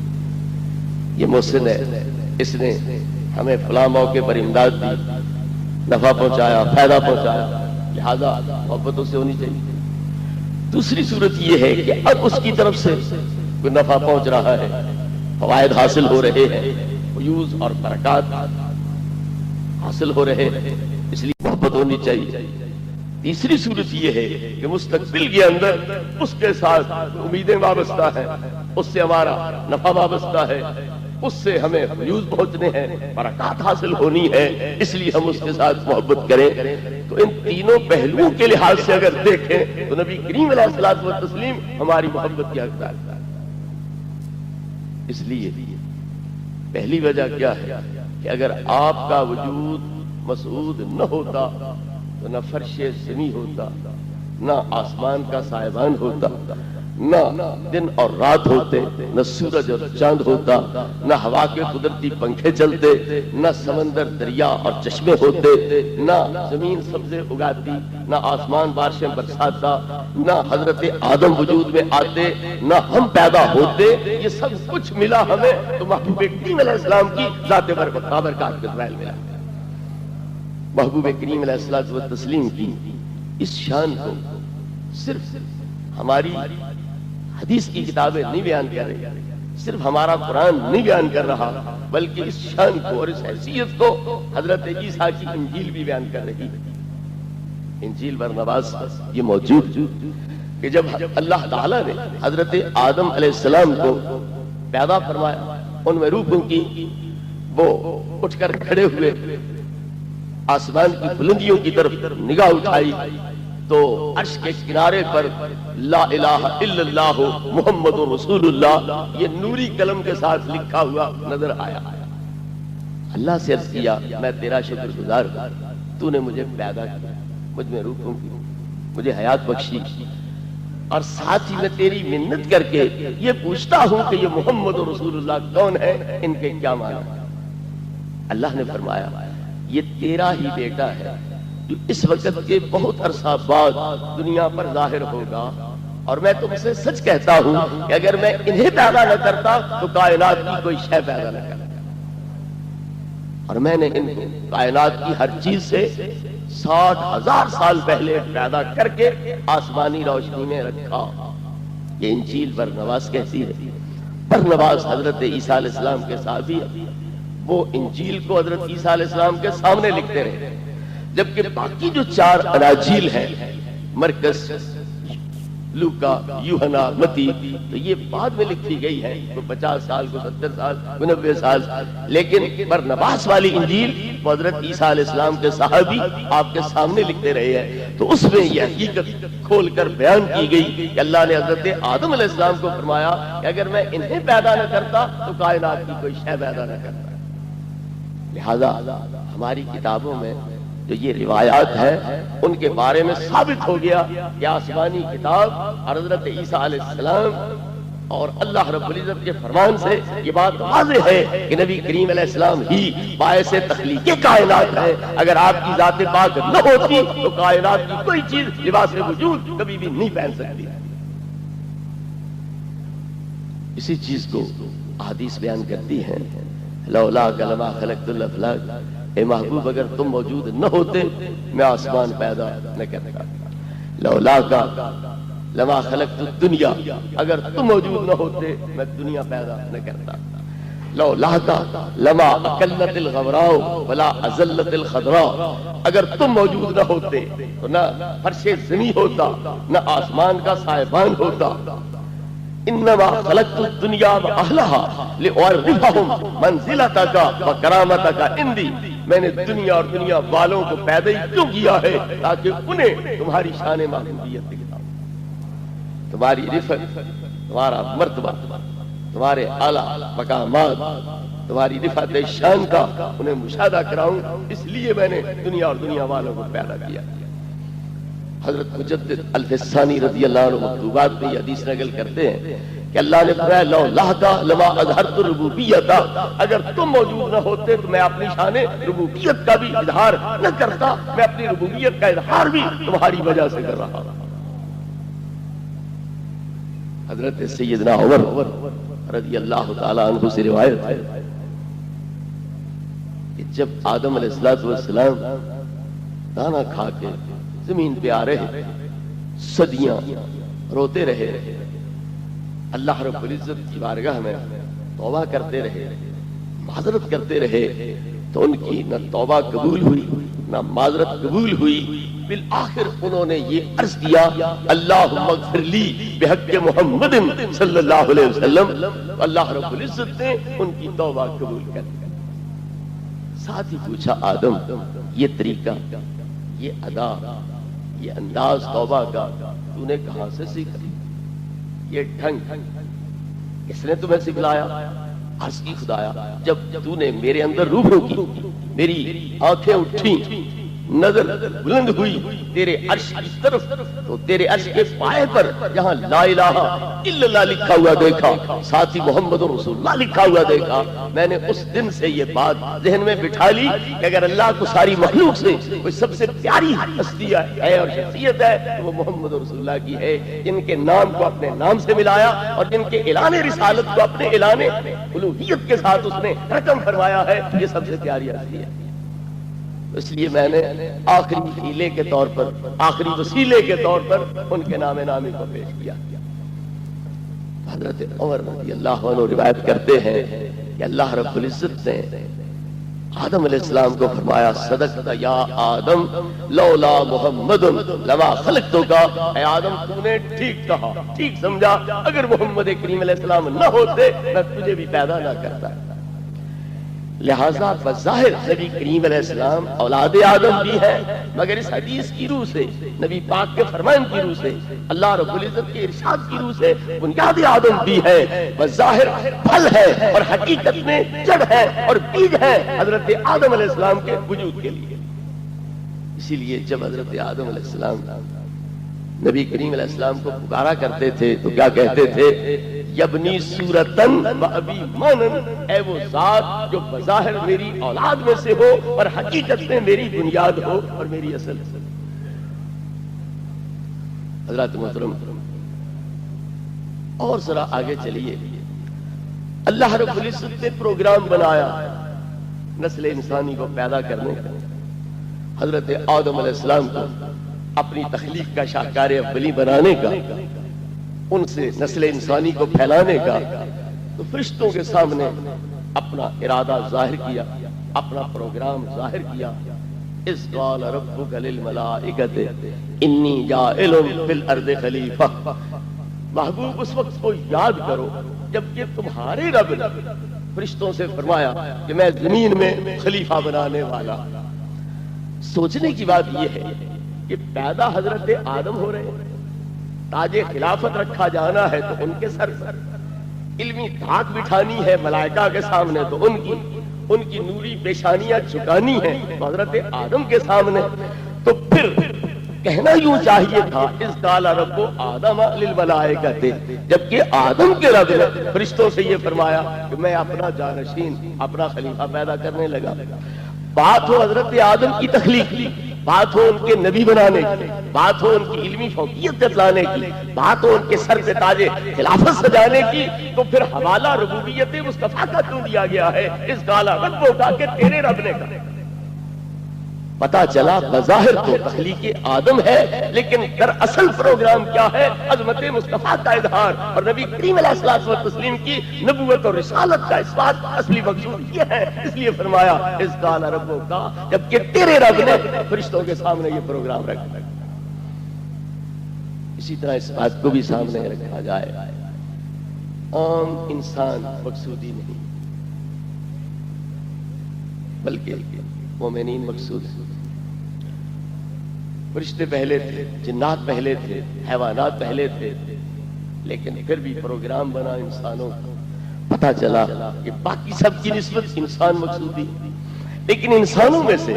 یہ محسن ہے، اس نے ہمیں فلاں موقع پر امداد دی، نفع پہنچایا، فائدہ پہنچایا، لہذا محبت اس سے ہونی چاہیے۔ دوسری صورت یہ ہے کہ اب اس کی طرف سے کوئی نفع پہنچ رہا ہے، فوائد حاصل ہو رہے ہیں، فیوز اور برکات حاصل ہو رہے ہیں، اس لیے محبت ہونی چاہیے۔ تیسری صورت یہ ہے کہ مستقبل کے اندر اس کے ساتھ امیدیں وابستہ ہیں، اس سے ہمارا نفع وابستہ ہے، اس سے ہمیں فیوز پہنچنے ہیں، برکات حاصل ہونی ہے، اس لیے ہم اس کے ساتھ محبت کریں۔ تو ان تینوں پہلوؤں کے لحاظ سے اگر دیکھیں تو نبی کریم علیہ الصلوۃ والتسلیم ہماری محبت کی حقدار ہے۔ اس لیے پہلی وجہ کیا ہے کہ اگر آپ کا وجود مسعود نہ ہوتا تو نہ فرش زمین ہوتا، نہ آسمان کا سائبان ہوتا، نہ دن اور رات ہوتے، نہ سورج اور چاند ہوتا، نہ ہوا کے قدرتی پنکھے چلتے، نہ سمندر دریا اور چشمے ہوتے، نہ زمین سبزے اگاتی، نہ آسمان بارشیں برساتا، نہ حضرت آدم وجود میں آتے، نہ ہم پیدا ہوتے، یہ سب کچھ ملا ہمیں تو محبوب کریم علیہ السلام کی ذات بابرکات کے ذرائع ملا۔ محبوب کریم علیہ الصلوۃ والتسلیم کی اس شان کو صرف ہماری حدیث کی کتابیں نہیں بیان کر رہی، صرف ہمارا قرآن نہیں بیان کر رہا، بلکہ اس شان کو اور اس حیثیت کو حضرت عیسیٰ کی انجیل بھی بیان کر رہی ہے۔ انجیل برنباس یہ موجود کہ جب اللہ تعالیٰ نے حضرت آدم علیہ السلام کو پیدا فرمایا، ان میں روح کی وہ اٹھ کر کھڑے ہوئے، آسمان کی بلندیوں کی طرف نگاہ اٹھائی تو عرش کے کنارے پر لا الہ الا اللہ محمد رسول اللہ یہ نوری قلم کے ساتھ لکھا ہوا نظر آیا۔ اللہ سے عرض کیا میں تیرا شکر گزار ہوں، تو نے مجھے پیدا کیا، مجھ میں روح کی، مجھے حیات بخشی، اور ساتھ ہی میں تیری منت کر کے یہ پوچھتا ہوں کہ یہ محمد رسول اللہ کون ہے، ان کے کیا معنی؟ اللہ نے فرمایا یہ تیرا ہی بیٹا ہے جو اس وقت کے بہت عرصہ بعد دنیا پر ظاہر ہوگا، اور میں تم سے سچ کہتا ہوں کہ اگر میں انہیں پیدا نہ کرتا تو کائنات کی کوئی شے پیدا نہ کرتا، اور میں نے ان کو کائنات کی ہر چیز سے 60,000 سال پہلے پیدا کر کے آسمانی روشنی میں رکھا۔ یہ انجیل برنباس کہتی ہے۔ برنباس حضرت عیسیٰ علیہ السلام کے صحابی، وہ انجیل کو حضرت عیسیٰ علیہ السلام کے سامنے لکھتے رہے، جبکہ باقی جو 4 اناجیل ہیں، مرکز، لوکا، یوحنا، متی، تو یہ بعد میں لکھی گئی ہے، کو 50 سال، کو 70 سال، کو 90 سال، لیکن برنباس والی انجیل وہ حضرت عیسیٰ علیہ السلام کے صحابی آپ کے سامنے لکھتے رہے ہیں، تو اس میں یہ حقیقت کھول کر بیان کی گئی کہ اللہ نے حضرت آدم علیہ السلام کو فرمایا کہ اگر میں انہیں پیدا نہ کرتا تو کائنات کی کوئی شے پیدا نہ کرتا۔ لہذا ہماری کتابوں میں جو یہ روایات ہیں ان کے بارے میں ثابت ہو گیا کہ آسمانی کتاب اور حضرت عیسیٰ علیہ السلام اور اللہ رب العزت کے فرمان سے یہ بات واضح ہے کہ نبی کریم علیہ السلام ہی باعث تخلیق کائنات ہے۔ اگر آپ کی ذات پاک نہ ہوتی تو کائنات کی کوئی چیز لباس وجود کبھی بھی نہیں پہن سکتی۔ اسی چیز کو احادیث بیان کرتی ہیں، لولا لما خلقت الافلاک، اے محبوب اگر تم موجود نہ ہوتے میں آسمان پیدا نہ کرتا، لولا کا لما خلقت الدنیا، اگر تم موجود نہ ہوتے میں دنیا پیدا نہ کرتا، لولا کا لما اکلت الغوراء ولا ازلت الخضراء، اگر تم موجود نہ ہوتے تو نہ فرش زمین ہوتا نہ آسمان کا سائبان ہوتا، انما خلقت الدنیا واہلها لأعرفهم منزلتك وکرامتك عندی، میں نے دنیا اور دنیا والوں کو پیدا ہی کیوں کیا ہے تاکہ انہیں تمہاری شان محمودیت دکھاؤں، تمہاری رفعت، تمہارا مرتبہ، تمہارے اعلیٰ مقامات، تمہاری رفعت شان کا انہیں مشاہدہ کراؤں، اس لیے میں نے دنیا اور دنیا والوں کو پیدا کیا۔ حضرت مجدد الفسانی رضی اللہ عنہ مکتوبات میں یہ حدیث نقل کرتے ہیں کہ اللہ نے فرمایا لولا کا لما اظہرت الربوبیت، اگر تم موجود نہ ہوتے تو میں اپنی شان ربوبیت کا بھی اظہار نہ کرتا، میں اپنی ربوبیت کا اظہار بھی تمہاری وجہ سے کر رہا۔ حضرت سیدنا عمر رضی اللہ تعالی عنہ سے روایت ہے کہ جب آدم علیہ السلام دانا کھا کے زمین پہ آ رہے، صدیاں روتے رہے، اللہ رب العزت کی بارگاہ میں توبہ کرتے رہے، معذرت کرتے رہے، تو ان کی نہ توبہ قبول ہوئی نہ معذرت قبول ہوئی۔ بالآخر انہوں نے یہ عرض کیا اللہم اغفر لی بحق محمد صلی اللہ علیہ وسلم، اللہ رب العزت نے ان کی توبہ قبول کر دی۔ ساتھ ہی پوچھا آدم یہ طریقہ، یہ ادا، یہ انداز توبہ کا تو نے کہاں سے سیکھا؟ یہ ڈھنگ کس نے تمہیں سکھلایا؟ عرض کی خدایا جب تو نے میرے اندر روح کی، میری آنکھیں اٹھیں، نظر بلند ہوئی تیرے عرش کی طرف، تو تیرے عرش کے پائے پر جہاں لا الہ الا اللہ لکھا ہوا دیکھا، ساتھ ہی محمد رسول اللہ لکھا ہوا دیکھا، میں نے اس دن سے یہ بات ذہن میں بٹھا لی کہ اگر اللہ کو ساری مخلوق سے کوئی سب سے پیاری ہستی ہے اور شخصیت ہے تو وہ محمد رسول اللہ کی ہے، جن کے نام کو اپنے نام سے ملایا اور جن کے اعلان رسالت کو اپنے اعلان الوہیت کے ساتھ اس نے رقم فرمایا ہے، یہ سب سے پیاری ہستی ہے۔ اس لیے میں نے آخری ہیلے کے طور پر، آخری وسیلے کے طور پر ان کے نام نامی کو پیش کیا۔ حضرت عمر رضی اللہ عنہ روایت کرتے ہیں کہ اللہ رب العزت نے آدم علیہ السلام کو فرمایا صدقت یا آدم لولا محمد لما خلقتک، اے آدم تو نے ٹھیک کہا، ٹھیک سمجھا، اگر محمد کریم علیہ السلام نہ ہوتے میں تجھے بھی پیدا نہ کرتا۔ لہذا بظاہر نبی کریم علیہ السلام اولاد آدم بھی ہے، مگر اس حدیث کی روح سے، نبی پاک کے فرمان کی روح سے، اللہ رب العزت کے ارشاد کی روح سے بنیاد آدم بھی ہے، بظاہر پھل ہے اور حقیقت میں جڑ ہے اور بیج ہے حضرت آدم علیہ السلام کے وجود کے لیے۔ اسی لیے جب حضرت آدم علیہ السلام نبی کریم علیہ السلام کو پکارا کرتے تھے تو کیا کہتے تھے؟ یبنی صورتن و ابی مانن، اے وہ ذات جو بظاہر میری اولاد میں سے ہو اور حقیقت میں میری بنیاد ہو اور میری اصل۔ حضرات محترم اور ذرا آگے چلیے، اللہ رب العزت نے پروگرام بنایا نسل انسانی کو پیدا کرنے کا، حضرت آدم علیہ السلام کو اپنی تخلیق کا شاہکار اولی بنانے کا، ان سے نسل انسانی کو پھیلانے کا، تو فرشتوں کے سامنے اپنا ارادہ ظاہر کیا، اپنا پروگرام ظاہر کیا. اذ قال ربک للملائکۃ انی جاعل فی الارض خلیفہ. محبوب اس وقت کو یاد کرو جبکہ تمہارے رب نے فرشتوں سے فرمایا کہ میں زمین میں خلیفہ بنانے والا. سوچنے کی بات یہ ہے کہ پیدا حضرت آدم ہو رہے ہیں، تاج خلافت رکھا جانا ہے تو ان کے سر پر، علمی دھاک بٹھانی ہے ملائکہ کے سامنے تو ان کی نوری پیشانیاں جھکانی ہیں حضرت آدم کے سامنے. تو پھر کہنا یوں چاہیے تھا اذ قال رب آدم للملائکۃ، جبکہ آدم کے رب نے فرشتوں سے یہ فرمایا کہ میں اپنا جانشین، اپنا خلیفہ پیدا کرنے لگا. بات ہو حضرت آدم کی تخلیق کی، بات ہو ان کے نبی بنانے کی، بات ہو ان کی علمی فوقیت دلانے کی، بات ہو ان کے سر پہ تاج خلافت سجانے کی، تو پھر حوالہ ربوبیت مصطفیٰ کا کیوں دیا گیا ہے اس قال رب کا کہ تیرے رب نے کہا. پتا چلا بظاہر تو تخلیق آدم ہے لیکن در اصل پروگرام کیا ہے؟ عظمت مصطفیٰ کا اظہار اور نبی کریم علیہ الصلوۃ والتسلیم کی نبوت اور رسالت کا اثبات. اصلی مقصود یہ ہے، اس لیے فرمایا اذ قال ربک، جبکہ تیرے رب نے فرشتوں کے سامنے یہ پروگرام رکھا. اسی طرح اس بات کو بھی سامنے رکھا جائے عام انسان مقصودی نہیں بلکہ مومنین مقصود ہیں. فرشتے پہلے تھے، جنات پہلے تھے، حیوانات پہلے تھے، لیکن پھر بھی پروگرام بنا انسانوں کا. پتا چلا کہ باقی سب کی نسبت انسان مقصودی، لیکن انسانوں میں سے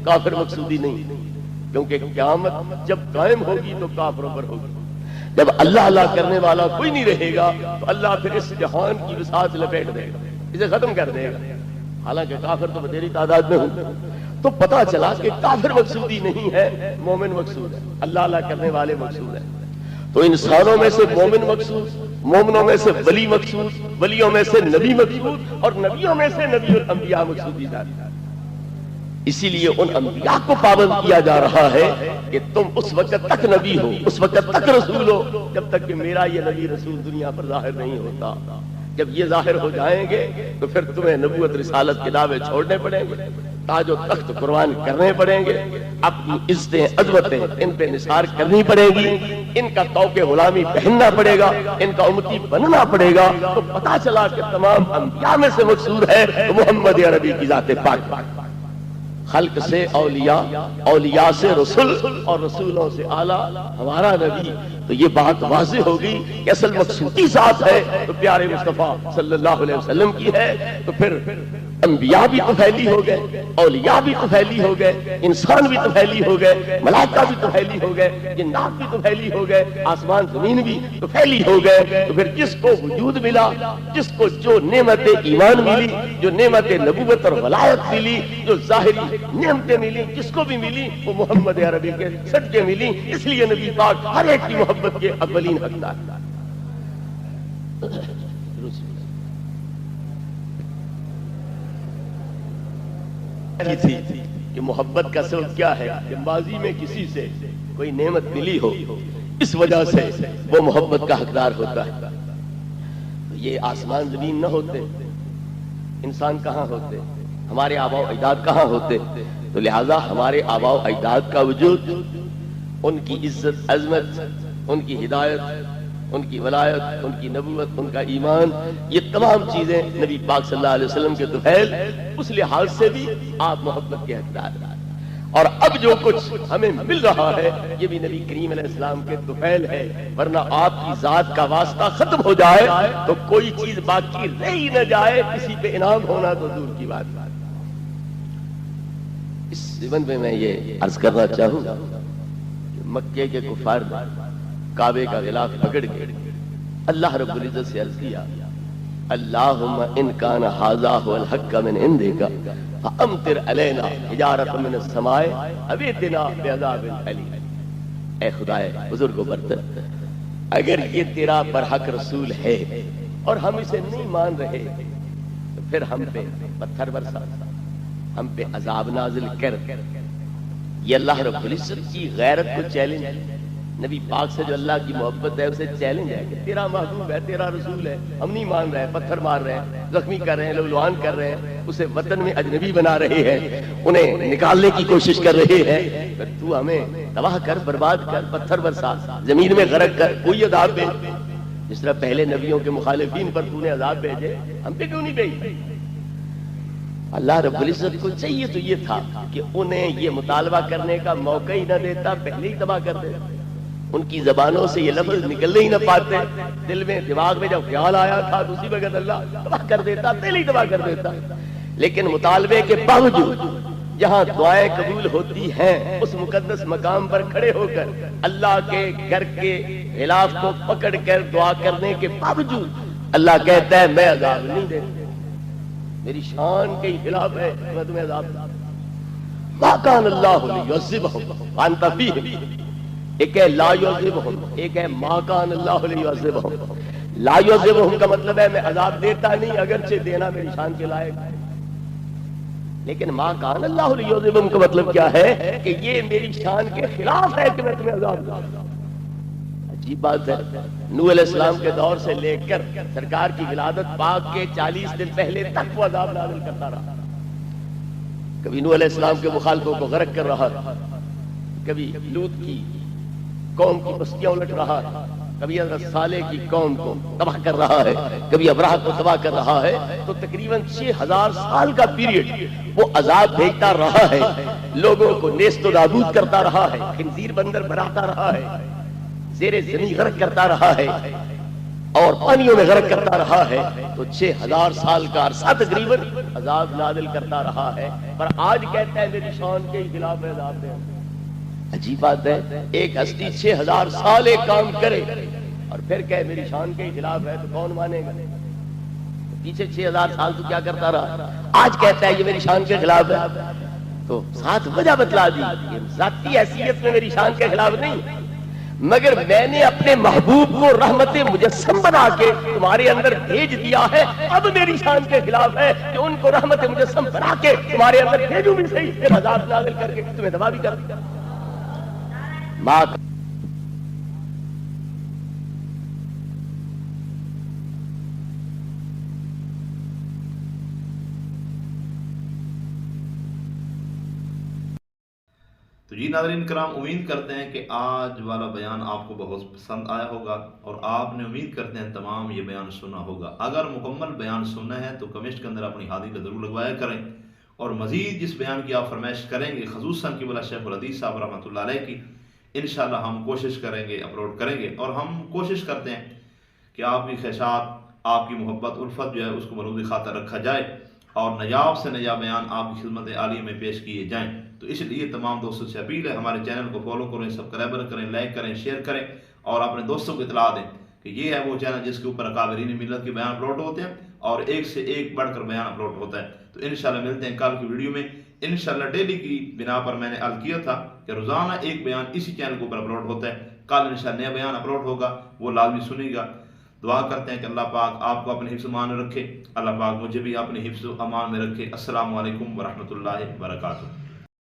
کافر مقصودی نہیں، کیونکہ قیامت جب قائم ہوگی تو کافروں پر ہوگی. جب اللہ اللہ کرنے والا کوئی نہیں رہے گا تو اللہ پھر اس جہان کی بساط لپیٹ دے گا، اسے ختم کر دے گا. حالانکہ کافر تو بتیری تعداد میں ہوں. تو پتا چلا کہ کافر مقصودی نہیں ہے، مومن مقصود ہے، اللہ اللہ کرنے والے مقصود ہے. تو انسانوں میں سے مومن مقصود، مومنوں میں سے ولی مقصود، ولیوں میں سے نبی مقصود، اور نبیوں میں سے نبی الانبیاء مقصودی جاتی. اسی لیے ان انبیاء کو پابند کیا جا رہا ہے کہ تم اس وقت تک نبی ہو، اس وقت تک رسول ہو جب تک کہ میرا یہ نبی رسول دنیا پر ظاہر نہیں ہوتا. جب یہ ظاہر ہو جائیں گے تو پھر تمہیں نبوت رسالت کے دعوے چھوڑنے پڑیں گے، تاج و تخت قربان کرنے پڑیں گے، اپنی عزتیں عظمتیں ان پہ نثار کرنی پڑے گی، ان کا طوق غلامی پہننا پڑے گا، ان کا امتی بننا پڑے گا. تو پتا چلا کہ تمام انبیاء میں سے مقصود ہے محمد عربی کی ذات پاک. خلق سے اولیاء، اولیاء سے رسول، اور رسولوں سے اعلیٰ ہمارا نبی. تو یہ بات واضح ہوگی کہ اصل مقصودی ذات ہے تو پیارے مصطفیٰ صلی اللہ علیہ وسلم کی ہے. تو پھر انبیاء بھی تو پھیلی ہو گئے، اولیاء بھی تو پھیلی ہو گئے، انسان بھی تو پھیلی ہو گئے، ملائکہ بھی تو پھیلی ہو گئے، جنات بھی تو پھیلی ہو گئے، آسمان زمین بھی تو پھیلی ہو گئے. تو پھر جس کو وجود ملا، جس کو جو نعمت ایمان ملی، جو نعمت نبوت اور ولایت ملی، جو ظاہری نعمتیں ملی، جس کو بھی ملی وہ محمد عربی کے صدقے ملی. اس لیے نبی پاک ہر ایک کی محبت کے اولین حقدار تھی کہ محبت کا سبب کیا ہے کہ ماضی میں کسی سے کوئی نعمت ملی ہو، اس وجہ سے وہ محبت کا حقدار ہوتا ہے. یہ آسمان زمین نہ ہوتے، انسان کہاں ہوتے، ہمارے آباء و اجداد کہاں ہوتے. تو لہذا ہمارے آباء و اجداد کا وجود، ان کی عزت عظمت، ان کی ہدایت، ان کی ولایت، ان کی نبوت، ان کا ایمان، یہ تمام چیزیں نبی پاک صلی اللہ علیہ وسلم کے طفیل، اس لحاظ سے بھی آپ محبت کے حقدار. اور اب جو کچھ ہمیں مل رہا ہے یہ بھی نبی کریم علیہ السلام کے طفیل ہے، ورنہ آپ کی ذات کا واسطہ ختم ہو جائے تو کوئی چیز باقی رہ ہی نہ جائے، کسی پہ انعام ہونا تو دور کی بات. اس ضمن میں یہ عرض کرنا چاہوں گا کہ مکے کے کفار نے کعبے کا غلاف پکڑ کے اللہ رب العزت سے عرض کیا اللہم ان کان ھذا ھو الحق من عندک فامطر علینا حجارۃ من السماء او ائتنا بعذاب الیم. اے خدائے بزرگ و برتر، اگر یہ تیرا برحق رسول ہے اور ہم اسے نہیں مان رہے تو پھر ہم پہ پتھر برسا، ہم پہ عذاب نازل کر. یہ اللہ رب العزت کی غیرت کو چیلنج، نبی پاک سے جو اللہ کی محبت ہے اسے چیلنج ہے کہ تیرا محبوب ہے، تیرا رسول ہے، ہم نہیں مان رہے، پتھر مار رہے ہیں، زخمی کر رہے ہیں، لولوان کر رہے ہیں، اسے وطن میں اجنبی بنا رہے ہیں، انہیں نکالنے کی کوشش کر رہے ہیں، پھر تو ہمیں تباہ کر، برباد کر، پتھر برسا، زمین میں غرق کر، کوئی عذاب بھیج، جس طرح پہلے نبیوں کے مخالفین پر تو نے عذاب بھیجے، ہم پہ کیوں نہیں بھیجے؟ اللہ رب العزت کو چاہیے تو یہ تھا کہ انہیں یہ مطالبہ کرنے کا موقع ہی نہ دیتا، پہلے ہی تباہ کر دیتا، ان کی زبانوں سے یہ لفظ نکلنے ہی نہ پاتے، دل میں دماغ میں جب خیال آیا تھا تو اسی وقت اللہ تباہ کر دیتا، پہلے ہی تباہ کر دیتا۔ لیکن مطالبے کے باوجود جہاں دعائیں قبول ہوتی ہیں اس مقدس مقام پر کھڑے ہو کر اللہ کے گھر کے غلاف کو پکڑ کر دعا کرنے کے باوجود اللہ کہتا ہے میں عذاب نہیں دیتا، میری شان کے خلاف ہے، میں تمہیں عذاب دوں۔ ما کان اللہ لیعذبہم وانت فیہم، ایک ہے لا یعذبہم، ایک ہے ما کان اللہ لیعذبہم۔ لا یعذبہم کا مطلب ہے میں عذاب دیتا نہیں، اگرچہ دینا میری شان کے لائق ہے، لیکن ما کان اللہ لیعذبہم کا مطلب کیا ہے کہ یہ میری شان کے خلاف ہے کہ میں تمہیں عذاب دوں۔ عجیب بات ہے، نوح علیہ السلام کے دور سے لے کر سرکار کی ولادت پاک کے 40 دن پہلے تک وہ عذاب نازل کرتا رہا، کبھی نوح علیہ السلام کے مخالفوں کو غرق کر رہا، کبھی لوط کی قوم کی بستیاں الٹ رہا ہے، کبھی حضرت صالح کی قوم کو تباہ کر رہا ہے، کبھی ابراہ کو تباہ کر رہا ہے، تو تقریباً 6000 سال کا پیریڈ وہ عذاب بھیجتا رہا ہے، لوگوں کو نیست و نابود کرتا رہا ہے، خنزیر بندر بناتا رہا ہے، زیر زمین غرق کرتا رہا ہے اور پانیوں میں غرق کرتا رہا ہے، تو 6000 سال کا عرصہ تقریباً عذاب نازل کرتا رہا ہے، پر آج کہتا ہے میری شان کے خلاف ہے عذاب دے۔ عجیب بات ہے، ایک ہستی 6000 سال ایک کام کرے اور پھر کہے میری شان کے خلاف ہے، تو کون مانے گا؟ پیچھے 6000 سال تو کیا کرتا رہا، آج کہتا ہے یہ میری شان کے خلاف ہے، تو ساتھ وجہ بتلا دی، یہ ذاتی حیثیت میں میری شان کے خلاف نہیں، مگر میں نے اپنے محبوب کو رحمت مجسم بنا کے تمہارے اندر بھیج دیا ہے، اب میری شان کے خلاف ہے کہ ان کو رحمت مجسم بنا کے تمہارے اندر بھیجوں بھی صحیح، پھر عذاب نازل کر کے تمہیں تباہ بھی کر دیا۔ تو جی ناظرین کرام، امید کرتے ہیں کہ آج والا بیان آپ کو بہت پسند آیا ہوگا اور آپ نے امید کرتے ہیں تمام یہ بیان سنا ہوگا۔ اگر مکمل بیان سننا ہے تو کمنٹ کے اندر اپنی حاضری ضرور لگوایا کریں، اور مزید جس بیان کی آپ فرمائش کریں گے خصوصاً قبلہ شیخ الحدیث صاحب رحمۃ اللہ علیہ کی، انشاءاللہ ہم کوشش کریں گے اپلوڈ کریں گے، اور ہم کوشش کرتے ہیں کہ آپ کی خواہشات، آپ کی محبت الفت جو ہے اس کو ملوذ خاطر رکھا جائے اور نجاب سے نجاب بیان آپ کی خدمت عالیہ میں پیش کیے جائیں۔ تو اس لیے تمام دوستوں سے اپیل ہے ہمارے چینل کو فالو کریں، سبسکرائب کریں، لائک کریں، شیئر کریں، اور اپنے دوستوں کو اطلاع دیں کہ یہ ہے وہ چینل جس کے اوپر اکابرین ملت کے بیان اپلوڈ ہوتے ہیں اور ایک سے ایک بڑھ کر بیان اپلوڈ ہوتا ہے۔ تو انشاءاللہ ملتے ہیں کل کی ویڈیو میں، انشاءاللہ ڈیلی کی بنا پر میں نے عرض کیا تھا کہ روزانہ ایک بیان اسی چینل کے اوپر اپلوڈ ہوتا ہے، کل انشاءاللہ نیا بیان اپلوڈ ہوگا، وہ لازمی سنیے گا۔ دعا کرتے ہیں کہ اللہ پاک آپ کو اپنے حفظ و امان میں رکھے، اللہ پاک مجھے بھی اپنے حفظ و امان میں رکھے۔ السلام علیکم ورحمۃ اللہ وبرکاتہ۔